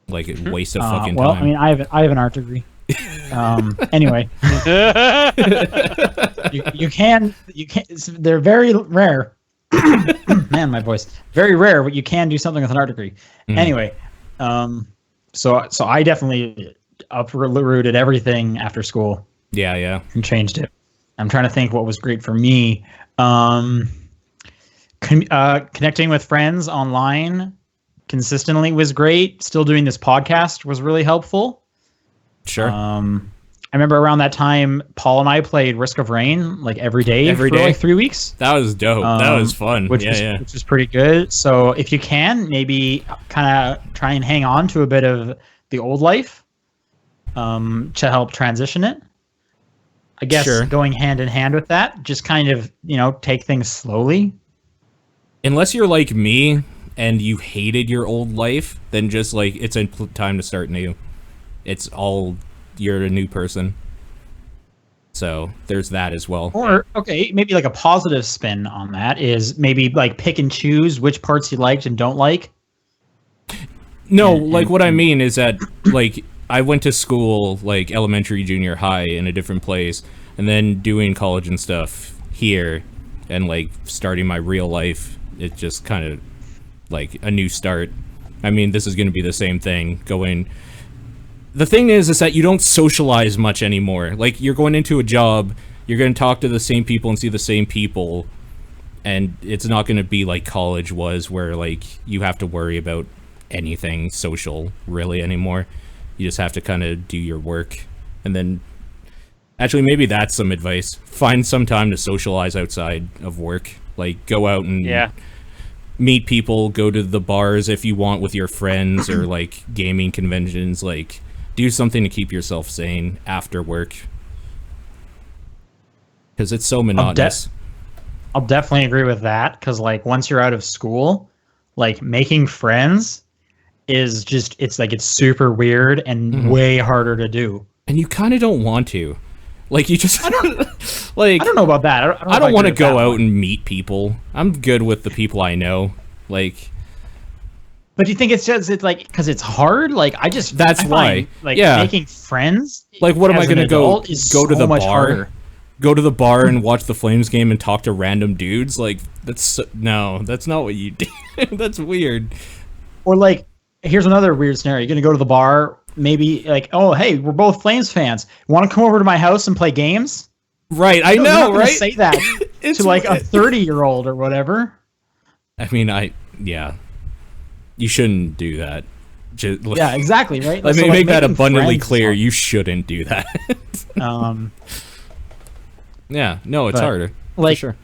Like, a waste of fucking well, time. I mean, I have an art degree. Anyway, you can. They're very rare. Man, my voice. Very rare, but you can do something with an art degree. Mhm. Anyway, so I definitely uprooted everything after school Yeah. and changed it. I'm trying to think what was great for me. Connecting with friends online consistently was great. Still doing this podcast was really helpful. Sure. I remember around that time, Paul and I played Risk of Rain like every day for like 3 weeks. That was dope. That was fun. Which was pretty good. So if you can, maybe kind of try and hang on to a bit of the old life to help transition it. I guess Sure. going hand in hand with that, just kind of, take things slowly. Unless you're like me and you hated your old life, then just like, it's a time to start new. It's all, you're a new person. So there's that as well. Or, okay, maybe like a positive spin on that is maybe like pick and choose which parts you liked and don't like. No, like what I mean is that, like, I went to school, like elementary, junior high in a different place, and then doing college and stuff here, and like starting my real life, it's just kind of like a new start. I mean, this is going to be the same thing going. The thing is that you don't socialize much anymore. Like, you're going into a job, you're going to talk to the same people and see the same people, and it's not going to be like college was, where like you have to worry about anything social really anymore. You just have to kind of do your work. And then, actually, maybe that's some advice. Find some time to socialize outside of work. Like, go out and meet people, go to the bars if you want with your friends, or like gaming conventions. Like, do something to keep yourself sane after work, because it's so monotonous. I'll definitely agree with that, because like once you're out of school, like making friends is just, it's super weird and way harder to do. And you kind of don't want to. Like, you just, I don't know about that. I don't want to go out and meet people. I'm good with the people I know. Like, but do you think it's like because it's hard? Like, that's why. Making friends. Like, what am I going to go to the much bar? Harder. Go to the bar and watch the Flames game and talk to random dudes? Like, that's not what you do. That's weird. Or like, here's another weird scenario. You're going to go to the bar, maybe like, oh, hey, we're both Flames fans. Want to come over to my house and play games? Right, I know, you're not gonna right? say that to like a 30-year-old or whatever. I mean, you shouldn't do that. Yeah, exactly, right? Let me make that abundantly clear. You shouldn't do that. Yeah, no, it's harder. Like, sure.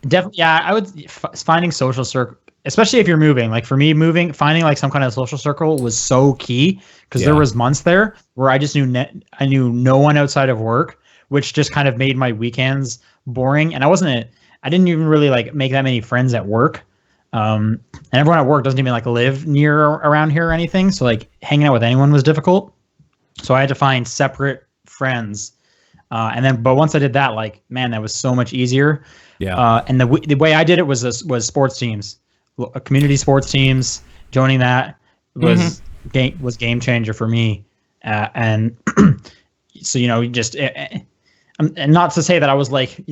Definitely, yeah, I would finding social circle, especially if you're moving. Like for me, finding like some kind of social circle was so key, because there was months there where I just I knew no one outside of work, which just kind of made my weekends boring. And I didn't even really like make that many friends at work. And everyone at work doesn't even like live near around here or anything. So like hanging out with anyone was difficult. So I had to find separate friends. But once I did that, like, man, that was so much easier. Yeah. And the way I did it was sports teams, community sports teams. Joining that was game changer for me. And so just and not to say that I was like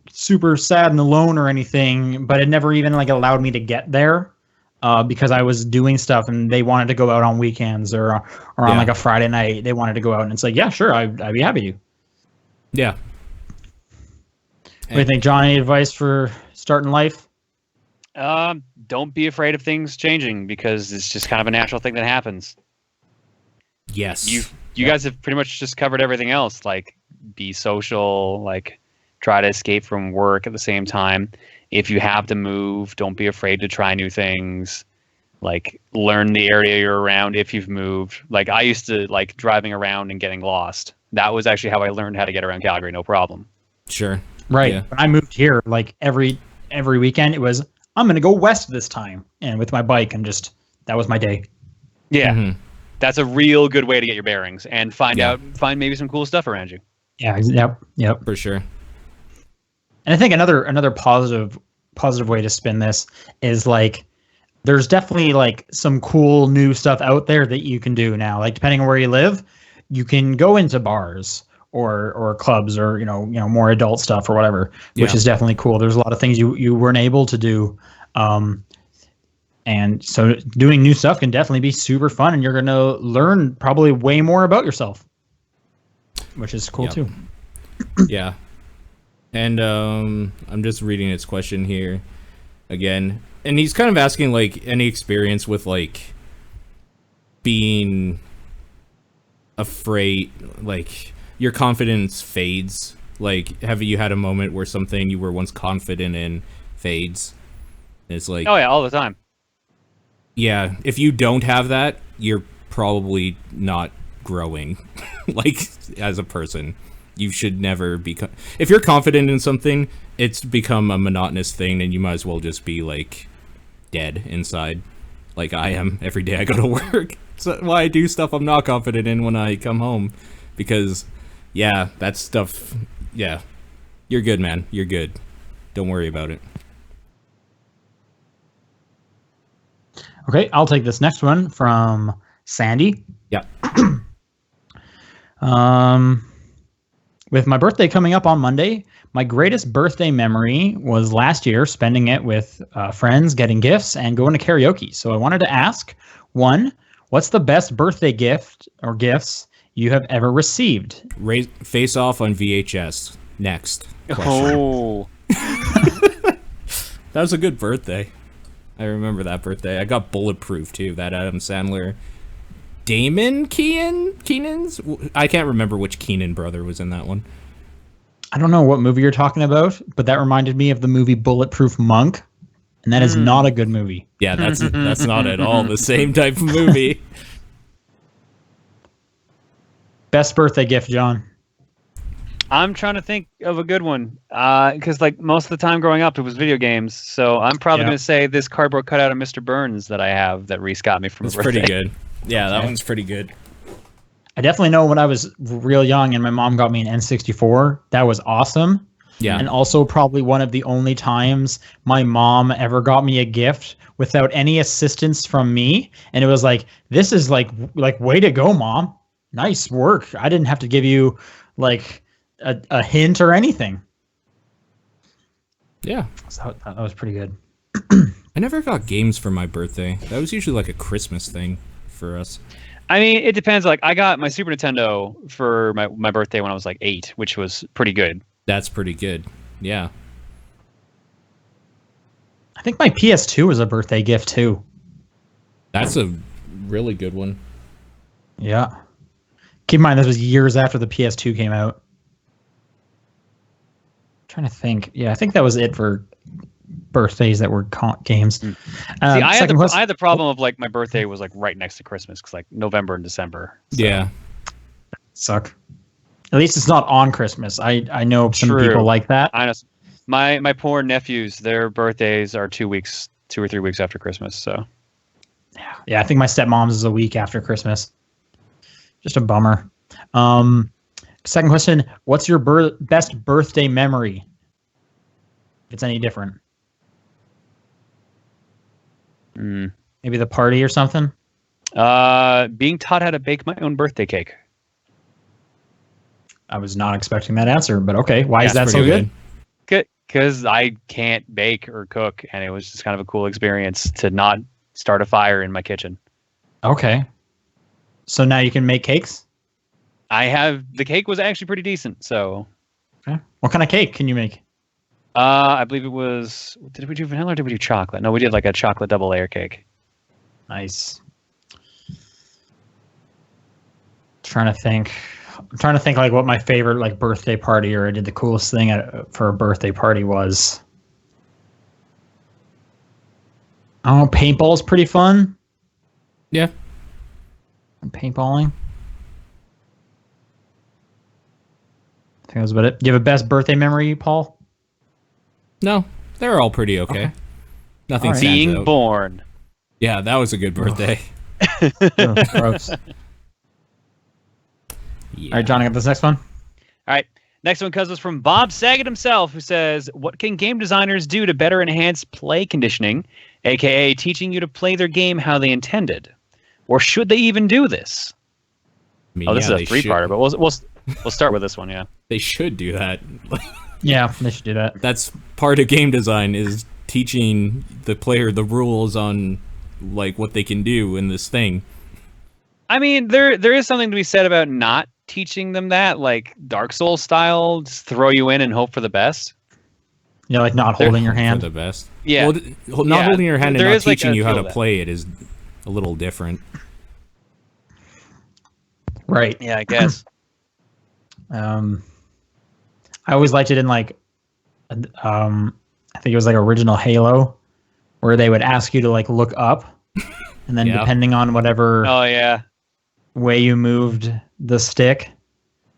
super sad and alone or anything, but it never even like allowed me to get there. Because I was doing stuff and they wanted to go out on weekends or on like a Friday night. They wanted to go out and it's like, yeah, sure, I'd be happy to. Yeah. What do you think, John? Any advice for starting life? Don't be afraid of things changing because it's just kind of a natural thing that happens. Yes. You guys have pretty much just covered everything else. Like, be social, like try to escape from work at the same time. If you have to move, don't be afraid to try new things. Like, learn the area you're around if you've moved. Like, I used to like driving around and getting lost. That was actually how I learned how to get around Calgary, no problem. Sure. Right. Yeah. When I moved here, like every weekend, it was I'm gonna go west this time, and with my bike, that was my day. Yeah, Mhm. That's a real good way to get your bearings and find maybe some cool stuff around you. Yeah. Yep. For sure. And I think another positive way to spin this is like there's definitely like some cool new stuff out there that you can do now. Like depending on where you live, you can go into bars or clubs or more adult stuff or whatever, which is definitely cool. There's a lot of things you weren't able to do. And so doing new stuff can definitely be super fun and you're going to learn probably way more about yourself, which is cool too. Yeah. And I'm just reading its question here again. And he's kind of asking, like, any experience with, like, being afraid, like, your confidence fades. Like, have you had a moment where something you were once confident in fades? It's like... Oh, yeah, all the time. Yeah, if you don't have that, you're probably not growing, like, as a person. You should never be... If you're confident in something, it's become a monotonous thing, and you might as well just be, like, dead inside. Like I am every day I go to work. So why I do stuff I'm not confident in when I come home. Because, yeah, that stuff... Yeah. You're good, man. You're good. Don't worry about it. Okay, I'll take this next one from Sandy. Yeah. With my birthday coming up on Monday, my greatest birthday memory was last year spending it with friends, getting gifts, and going to karaoke. So I wanted to ask, one, what's the best birthday gift or gifts you have ever received? Face Off on VHS. Next question. Oh. That was a good birthday. I remember that birthday. I got Bulletproof, too. That Adam Sandler... Damon Keenan's? I can't remember which Keenan brother was in that one. I don't know what movie you're talking about, but that reminded me of the movie Bulletproof Monk, and that is not a good movie. Yeah, that's not at all the same type of movie. Best birthday gift, John? I'm trying to think of a good one because like most of the time growing up, it was video games. So I'm probably going to say this cardboard cutout of Mr. Burns that I have that Reese got me from It's a birthday. pretty good. Yeah, that one's pretty good. I definitely know when I was real young and my mom got me an N64, that was awesome. Yeah. And also probably one of the only times my mom ever got me a gift without any assistance from me. And it was like, this is like way to go, Mom. Nice work. I didn't have to give you like a hint or anything. Yeah. So that was pretty good. I never got games for my birthday. That was usually like a Christmas thing for us. I mean, it depends. Like, I got my Super Nintendo for my birthday when I was like 8, which was pretty good. That's pretty good. Yeah. I think my PS2 was a birthday gift too. That's a really good one. Yeah. Keep in mind, this was years after the PS2 came out. I'm trying to think. Yeah, I think that was it for birthdays that were games. See, I had the problem of like my birthday was like right next to Christmas because like November and December. So. Yeah. Suck. At least it's not on Christmas. I know some people like that. I know. My poor nephews, their birthdays are 2 or 3 weeks after Christmas. So. Yeah, I think my stepmom's is a week after Christmas. Just a bummer. Second question: what's your best birthday memory? If it's any different. Maybe the party or something? Being taught how to bake my own birthday cake. I was not expecting that answer, but okay. Why is Yeah, that it's so pretty good? Because I can't bake or cook, and it was just kind of a cool experience to not start a fire in my kitchen. Okay. So now you can make cakes? The cake was actually pretty decent, so Okay. What kind of cake can you make? I believe it was. Did we do vanilla or did we do chocolate? No, we did like a chocolate double layer cake. Nice. I'm trying to think like what my favorite like birthday party or I did the coolest thing for a birthday party was. Oh, paintball's pretty fun. Yeah. Paintballing. I think that was about it. Do you have a best birthday memory, Paul? No, they're all pretty okay. Nothing All right. stands Being out. born. Yeah, that was a good birthday. Oh, gross. Yeah. All right, John, I got this next one. All right. Next one comes from Bob Saget himself, who says, "What can game designers do to better enhance play conditioning, aka teaching you to play their game how they intended, or should they even do this?" I mean, Oh, this yeah, is a three-parter, but we'll start with this one. Yeah. they should do that. Yeah, they should do that. That's part of game design is teaching the player the rules on like what they can do in this thing. I mean, there is something to be said about not teaching them that, like Dark Souls style, just throw you in and hope for the best. Yeah, like not holding your For hand. the best. Yeah. Well, not Yeah, holding your hand and there not is, like, teaching a you how feel to that. play it is a little different. Right. Yeah, I guess. I always liked it in like, I think it was like original Halo, where they would ask you to like look up, and then Yeah. depending on whatever Oh yeah. way you moved the stick,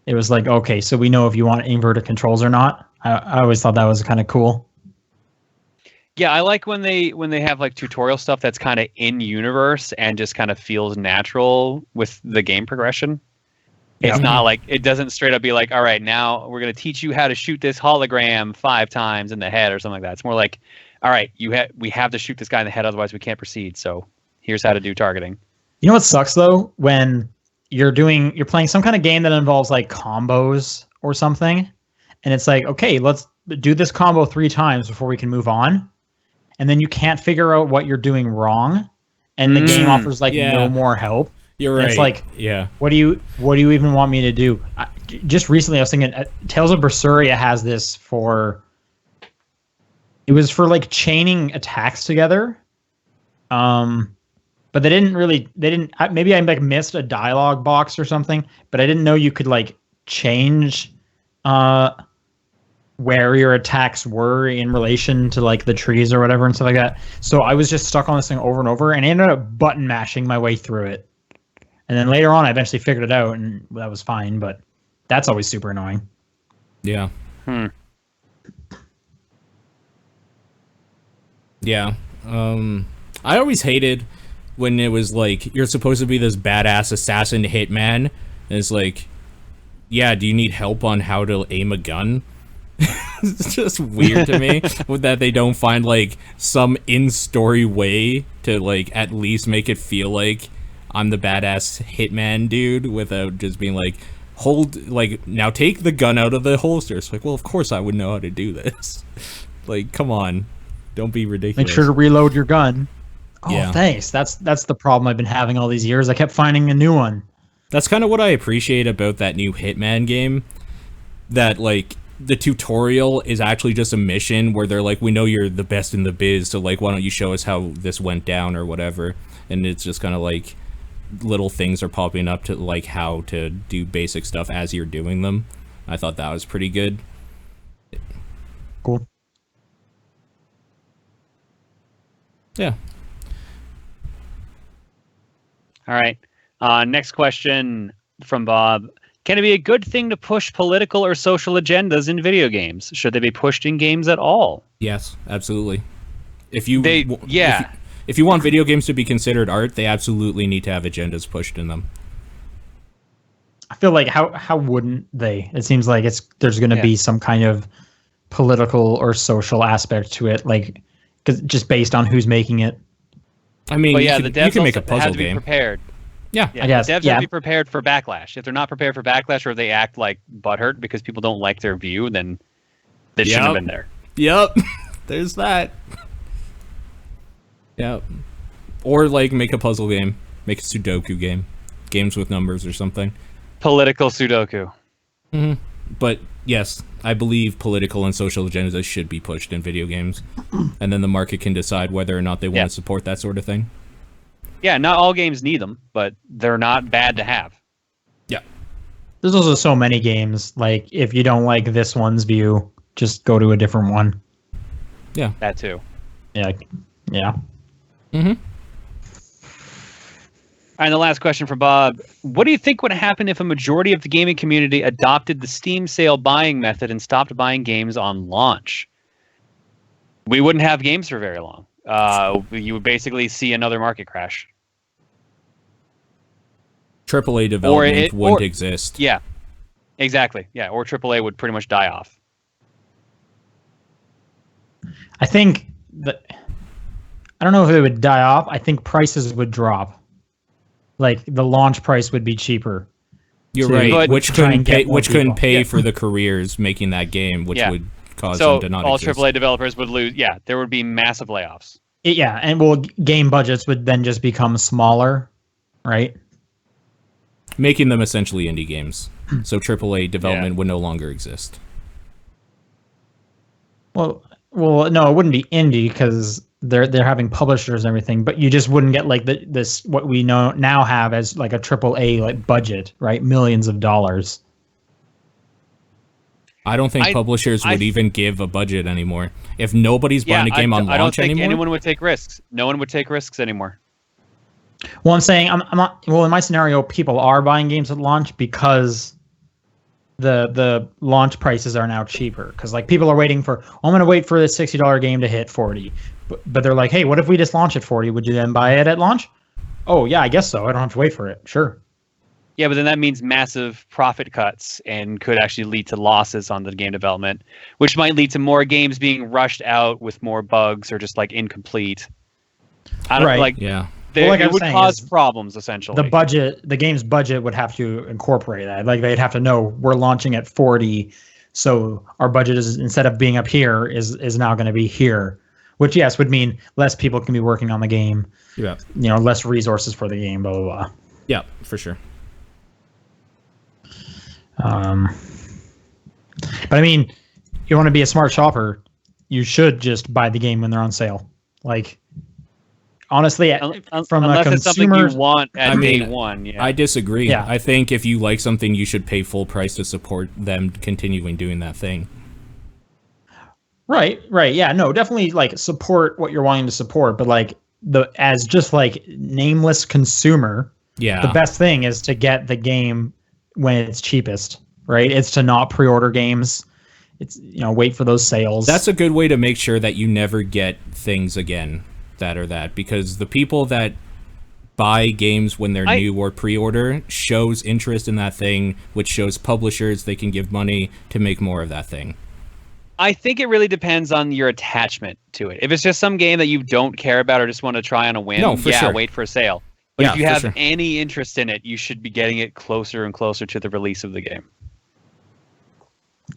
it was like, okay, so we know if you want inverted controls or not. I always thought that was kind of cool. Yeah, I like when they have like tutorial stuff that's kind of in universe and just kind of feels natural with the game progression. It's Yeah. not like it doesn't straight up be like, all right, now we're gonna teach you how to shoot this hologram 5 times in the head or something like that. It's more like, all right, we have to shoot this guy in the head, otherwise we can't proceed. So here's how to do targeting. You know what sucks though? When you're playing some kind of game that involves like combos or something, and it's like, okay, let's do this combo 3 times before we can move on. And then you can't figure out what you're doing wrong, and the game offers like yeah. no more help. You're And right. it's like, yeah. what do you even want me to do? Just recently, I was thinking, Tales of Berseria has this for. It was for like chaining attacks together, but they didn't. Maybe I like missed a dialogue box or something, but I didn't know you could like change, where your attacks were in relation to like the trees or whatever and stuff like that. So I was just stuck on this thing over and over, and I ended up button mashing my way through it. And then later on, I eventually figured it out, and that was fine. But that's always super annoying. Yeah. Yeah. I always hated when it was like you're supposed to be this badass assassin hitman, and it's like, yeah, do you need help on how to aim a gun? It's just weird to me with that they don't find like some in-story way to like at least make it feel like I'm the badass hitman dude without just being like, hold, like, now take the gun out of the holster. It's like, well, of course I would know how to do this. Like, come on, don't be ridiculous. Make sure to reload your gun. Oh, Yeah. thanks. That's the problem I've been having all these years. I kept finding a new one. That's kind of what I appreciate about that new Hitman game. That, like, the tutorial is actually just a mission where they're like, we know you're the best in the biz, so, like, why don't you show us how this went down or whatever. And it's just kind of like little things are popping up to, like, how to do basic stuff as you're doing them. I thought that was pretty good. Cool. Yeah. All right. Next question from Bob. Can it be a good thing to push political or social agendas in video games? Should they be pushed in games at all? Yes, absolutely. If you yeah. if you want video games to be considered art, they absolutely need to have agendas pushed in them. I feel like how wouldn't they? It seems like there's going to be some kind of political or social aspect to it, like, cause just based on who's making it. I mean, But yeah, you the can devs make a also have puzzle to be game. prepared. Yeah. Yeah, I guess, devs yeah. have to be prepared for backlash. If they're not prepared for backlash, or they act like butthurt because people don't like their view, then they shouldn't have been there. Yep. There's that. Yep. Or like make a puzzle game, make a Sudoku game, games with numbers or something. Political Sudoku. But yes, I believe political and social agendas should be pushed in video games, and then the market can decide whether or not they want to support that sort of thing. Yeah, not all games need them, but they're not bad to have. Yeah. There's also so many games. Like, if you don't like this one's view, just go to a different one. Yeah. That too. Yeah. Yeah. And the last question from Bob. What do you think would happen if a majority of the gaming community adopted the Steam sale buying method and stopped buying games on launch? We wouldn't have games for very long. You would basically see another market crash. AAA development wouldn't exist. Yeah, exactly. Yeah, or AAA would pretty much die off. I think that I don't know if it would die off. I think prices would drop. Like, the launch price would be cheaper. You're to- right. But- Which to try couldn't and get pay. more Which couldn't people. pay Yeah. for the careers making that game, which Yeah. would cause So them to not all exist. AAA developers would lose. Yeah, there would be massive layoffs. Yeah, and well, game budgets would then just become smaller, right? Making them essentially indie games. So AAA development would no longer exist. Well, no, it wouldn't be indie because they're having publishers and everything, but you just wouldn't get like this what we now have as like a AAA like budget, right? Millions of dollars. I don't think publishers would even give a budget anymore. If nobody's buying a game on I don't launch think anymore, anyone would take risks. No one would take risks anymore. Well, I'm saying I'm not. Well, in my scenario, people are buying games at launch because the launch prices are now cheaper. Because like people are waiting for, I'm going to wait for this $60 game to hit 40, but they're like, hey, what if we just launch at 40? Would you then buy it at launch? Oh yeah, I guess so. I don't have to wait for it. Sure. Yeah, but then that means massive profit cuts and could actually lead to losses on the game development, which might lead to more games being rushed out with more bugs or just like incomplete. I don't Right. like. yeah. Well, like I It was would saying, cause is problems essentially. the game's budget would have to incorporate that. Like they'd have to know we're launching at 40, so our budget is, instead of being up here, is now going to be here, which yes would mean less people can be working on the game. Yeah. You know, less resources for the game. Blah blah blah. Yeah, for sure. But I mean, you want to be a smart shopper, you should just buy the game when they're on sale. Like, honestly, from Unless a it's something consumer, you want at I mean, day one. Yeah. I disagree. Yeah. I think if you like something, you should pay full price to support them continuing doing that thing. right, yeah, no, definitely like support what you're wanting to support, but like as just like nameless consumer, Yeah. the best thing is to get the game when it's cheapest, right? It's to not pre-order games. It's, you know, wait for those sales. That's a good way to make sure that you never get things again that are that, because the people that buy games when they're new or pre-order shows interest in that thing, which shows publishers they can give money to make more of that thing. I think it really depends on your attachment to it. If it's just some game that you don't care about or just want to try on a whim, No, for sure. wait for a sale. But Yeah, if you for have sure. any interest in it, you should be getting it closer and closer to the release of the game.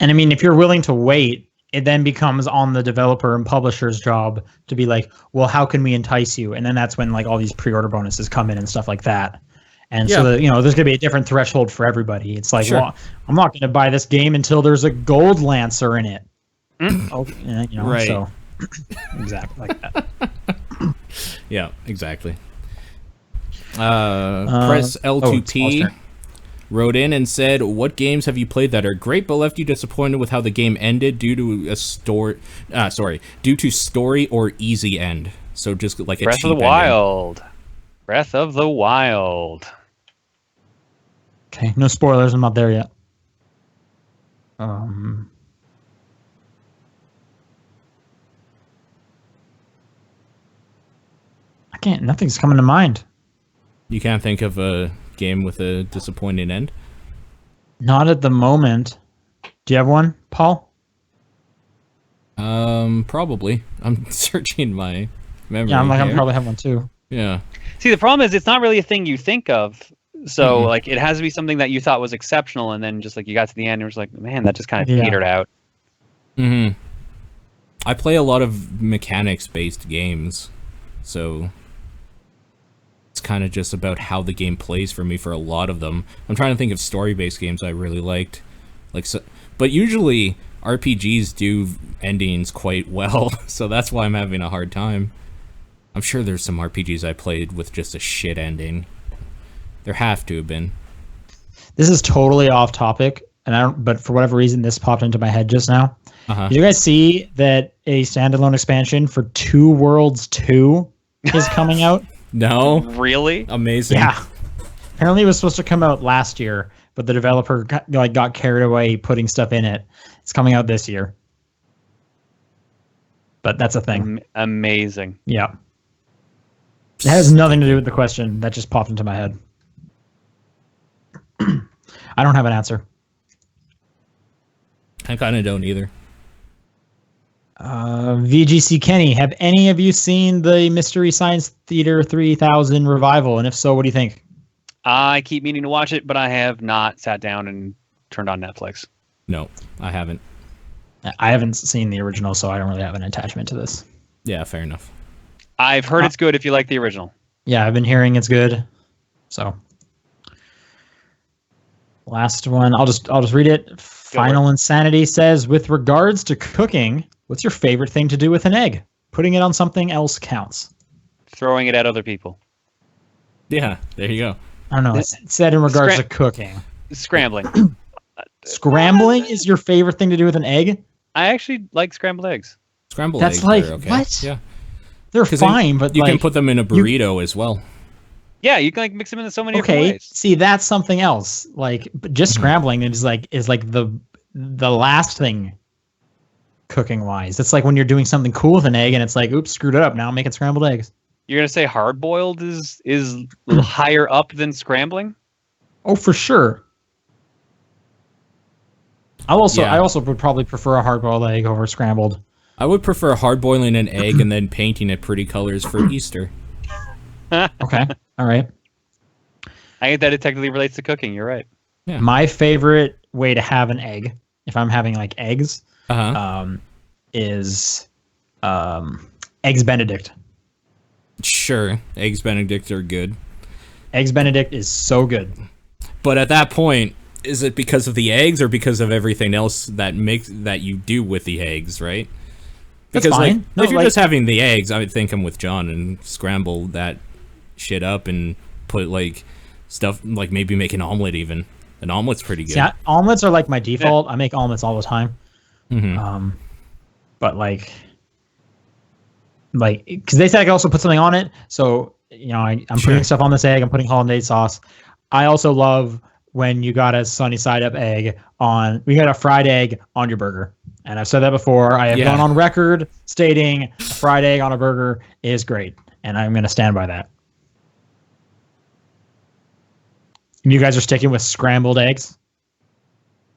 And I mean, if you're willing to wait, it then becomes on the developer and publisher's job to be like, well, how can we entice you? And then that's when like all these pre-order bonuses come in and stuff like that. And so that, you know, there's going to be a different threshold for everybody. It's like, Sure. well, I'm not going to buy this game until there's a gold lancer in it. Oh, yeah, you know, Right. so exactly like that. Yeah, exactly. Press L2P wrote in and said, "What games have you played that are great but left you disappointed with how the game ended due to due to story or easy end?" So just like a Breath cheap of the ending. Wild. Breath of the Wild. Okay, no spoilers. I'm not there yet. I can't. Nothing's coming to mind. You can't think of a game with a disappointing end? Not at the moment. Do you have one, Paul? Probably. I'm searching my memory. Yeah, I here. probably have one too. Yeah. See, the problem is it's not really a thing you think of. So Mhm. like it has to be something that you thought was exceptional, and then just like you got to the end and it was like, man, that just kind of Yeah. petered out. Hmm. I play a lot of mechanics-based games, so it's kind of just about how the game plays for me for a lot of them. I'm trying to think of story-based games I really liked, but usually RPGs do endings quite well, so that's why I'm having a hard time. I'm sure there's some RPGs I played with just a shit ending. There have to have been. This is totally off topic, but for whatever reason, this popped into my head just now. Uh-huh. Did you guys see that a standalone expansion for Two Worlds 2 is coming out? No? Really? Amazing. Yeah. Apparently it was supposed to come out last year, but the developer got carried away putting stuff in it. It's coming out this year. But that's a thing. Amazing. Yeah. It has nothing to do with the question. That just popped into my head. I don't have an answer. I kind of don't either. VGC Kenny, have any of you seen the Mystery Science Theater 3000 revival? And if so, what do you think? I keep meaning to watch it, but I have not sat down and turned on Netflix. No, I haven't. I haven't seen the original, so I don't really have an attachment to this. Yeah, fair enough. I've heard it's good if you like the original. Yeah, I've been hearing it's good. So, last one, I'll just read it. Final Insanity says, with regards to cooking, what's your favorite thing to do with an egg? Putting it on something else counts. Throwing it at other people. Yeah, there you go. I don't know. It's said in regards to cooking. Scrambling. Scrambling is your favorite thing to do with an egg? I actually like scrambled eggs. Scrambled That's eggs like, are okay. what? Yeah. They're fine, but you like, can put them in a burrito as well. Yeah, you can like mix them in so many different okay, ways. see, that's something else. Like, but just scrambling is like the last thing cooking wise. It's like when you're doing something cool with an egg and it's like, oops, screwed it up. Now I'm making scrambled eggs. You're gonna say hard boiled is a little higher up than scrambling? Oh, for sure. I also would probably prefer a hard boiled egg over scrambled. I would prefer hard boiling an egg and then painting it pretty colors for Easter. Okay, all right. I think that it technically relates to cooking. You're right. Yeah. My favorite way to have an egg, if I'm having like eggs, is eggs Benedict. Sure, eggs Benedict are good. Eggs Benedict is so good. But at that point, is it because of the eggs or because of everything else that you do with the eggs, right? Because That's fine. if you're just having the eggs, I would think I'm with John and scramble that shit up and put like stuff, like maybe make an omelet even. An omelet's pretty good. See, omelets are like my default. I make omelets all the time. Mm-hmm. But like, because they said I could also put something on it. So, you know, I'm putting stuff on this egg. I'm putting hollandaise sauce. I also love when you got a sunny side up egg we got a fried egg on your burger. And I've said that before. I have gone on record stating a fried egg on a burger is great. And I'm going to stand by that. And you guys are sticking with scrambled eggs?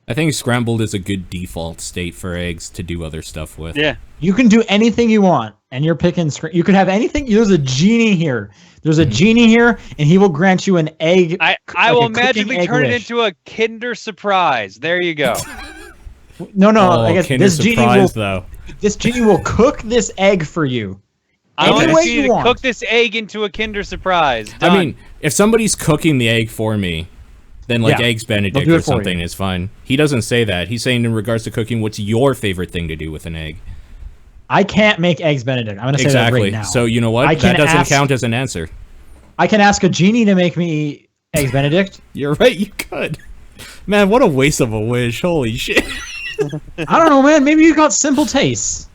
I think scrambled is a good default state for eggs to do other stuff with. Yeah. You can do anything you want, and you're picking. You could have anything. There's a genie here. There's a genie here, and he will grant you an egg. I will magically turn it into a Kinder Surprise. There you go. No. Oh, I guess Kinder this genie Surprise, will. though. This genie will cook this egg for you. I want Any this way genie you to want. cook this egg into a Kinder Surprise. Done. I mean, if somebody's cooking the egg for me, then like eggs Benedict do it or for something you. is fine. He doesn't say that. He's saying in regards to cooking, what's your favorite thing to do with an egg? I can't make eggs Benedict. I'm going to say that right now. So you know what? That doesn't count as an answer. I can ask a genie to make me eggs Benedict. You're right. You could. Man, what a waste of a wish. Holy shit. I don't know, man. Maybe you got simple tastes.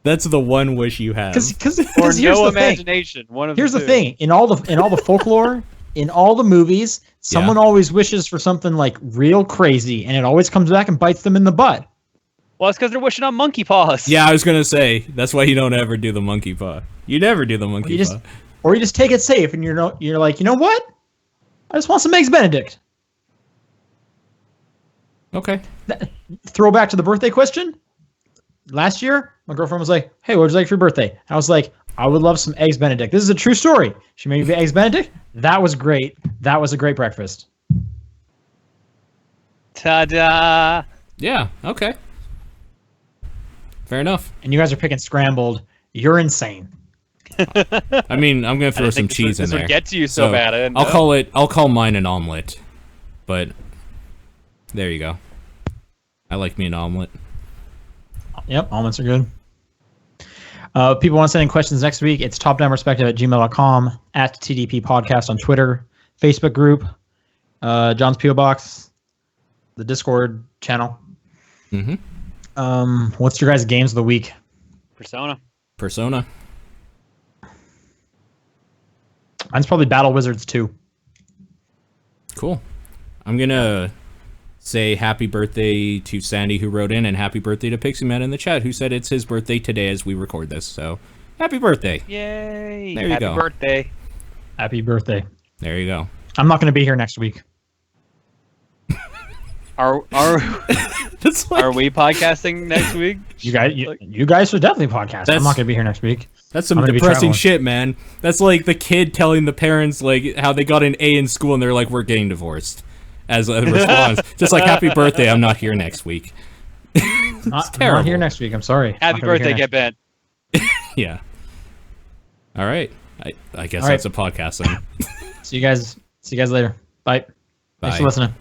That's the one wish you have. Because or here's no the thing. imagination. One of Here's the the two. thing: in all the folklore, in all the movies, someone always wishes for something like real crazy, and it always comes back and bites them in the butt. Well, it's because they're wishing on monkey paws. Yeah, I was gonna say that's why you don't ever do the monkey paw. You never do the monkey paw. Or you just take it safe, and you're like, you know what? I just want some eggs Benedict. Okay. Throwback to the birthday question. Last year, my girlfriend was like, "Hey, what would you like for your birthday?" I was like, I would love some eggs Benedict. This is a true story. She made me eggs Benedict. That was great. That was a great breakfast. Ta-da! Yeah. Okay. Fair enough. And you guys are picking scrambled. You're insane. I mean, I'm gonna throw some cheese in this there. would get to you so bad. I'll call mine an omelet. But there you go. I like me an omelet. Yep, omelets are good. People want to send in questions next week. It's topdownperspective@gmail.com, at TDP Podcast on Twitter, Facebook group, John's P.O. Box, the Discord channel. Mm-hmm. What's your guys' games of the week? Persona. Mine's probably Battle Wizards 2. Cool. I'm gonna say happy birthday to Sandy who wrote in, and happy birthday to Pixie Man in the chat who said it's his birthday today as we record this. So happy birthday. Yay! There you go. Happy birthday. Happy birthday. There you go. I'm not going to be here next week. Are That's like, are we podcasting next week? You guys should definitely podcast. I'm not going to be here next week. That's some I'm gonna be depressing traveling. shit, man. That's like the kid telling the parents like how they got an A in school and they're like, we're getting divorced. As a response. Just like, happy birthday, I'm not here next week. I'm terrible. not here next week. I'm sorry. Happy Not gonna be birthday, here get bent. Yeah. All right. I guess All right. that's a podcast then. See you guys later. Bye. Bye. Thanks for listening.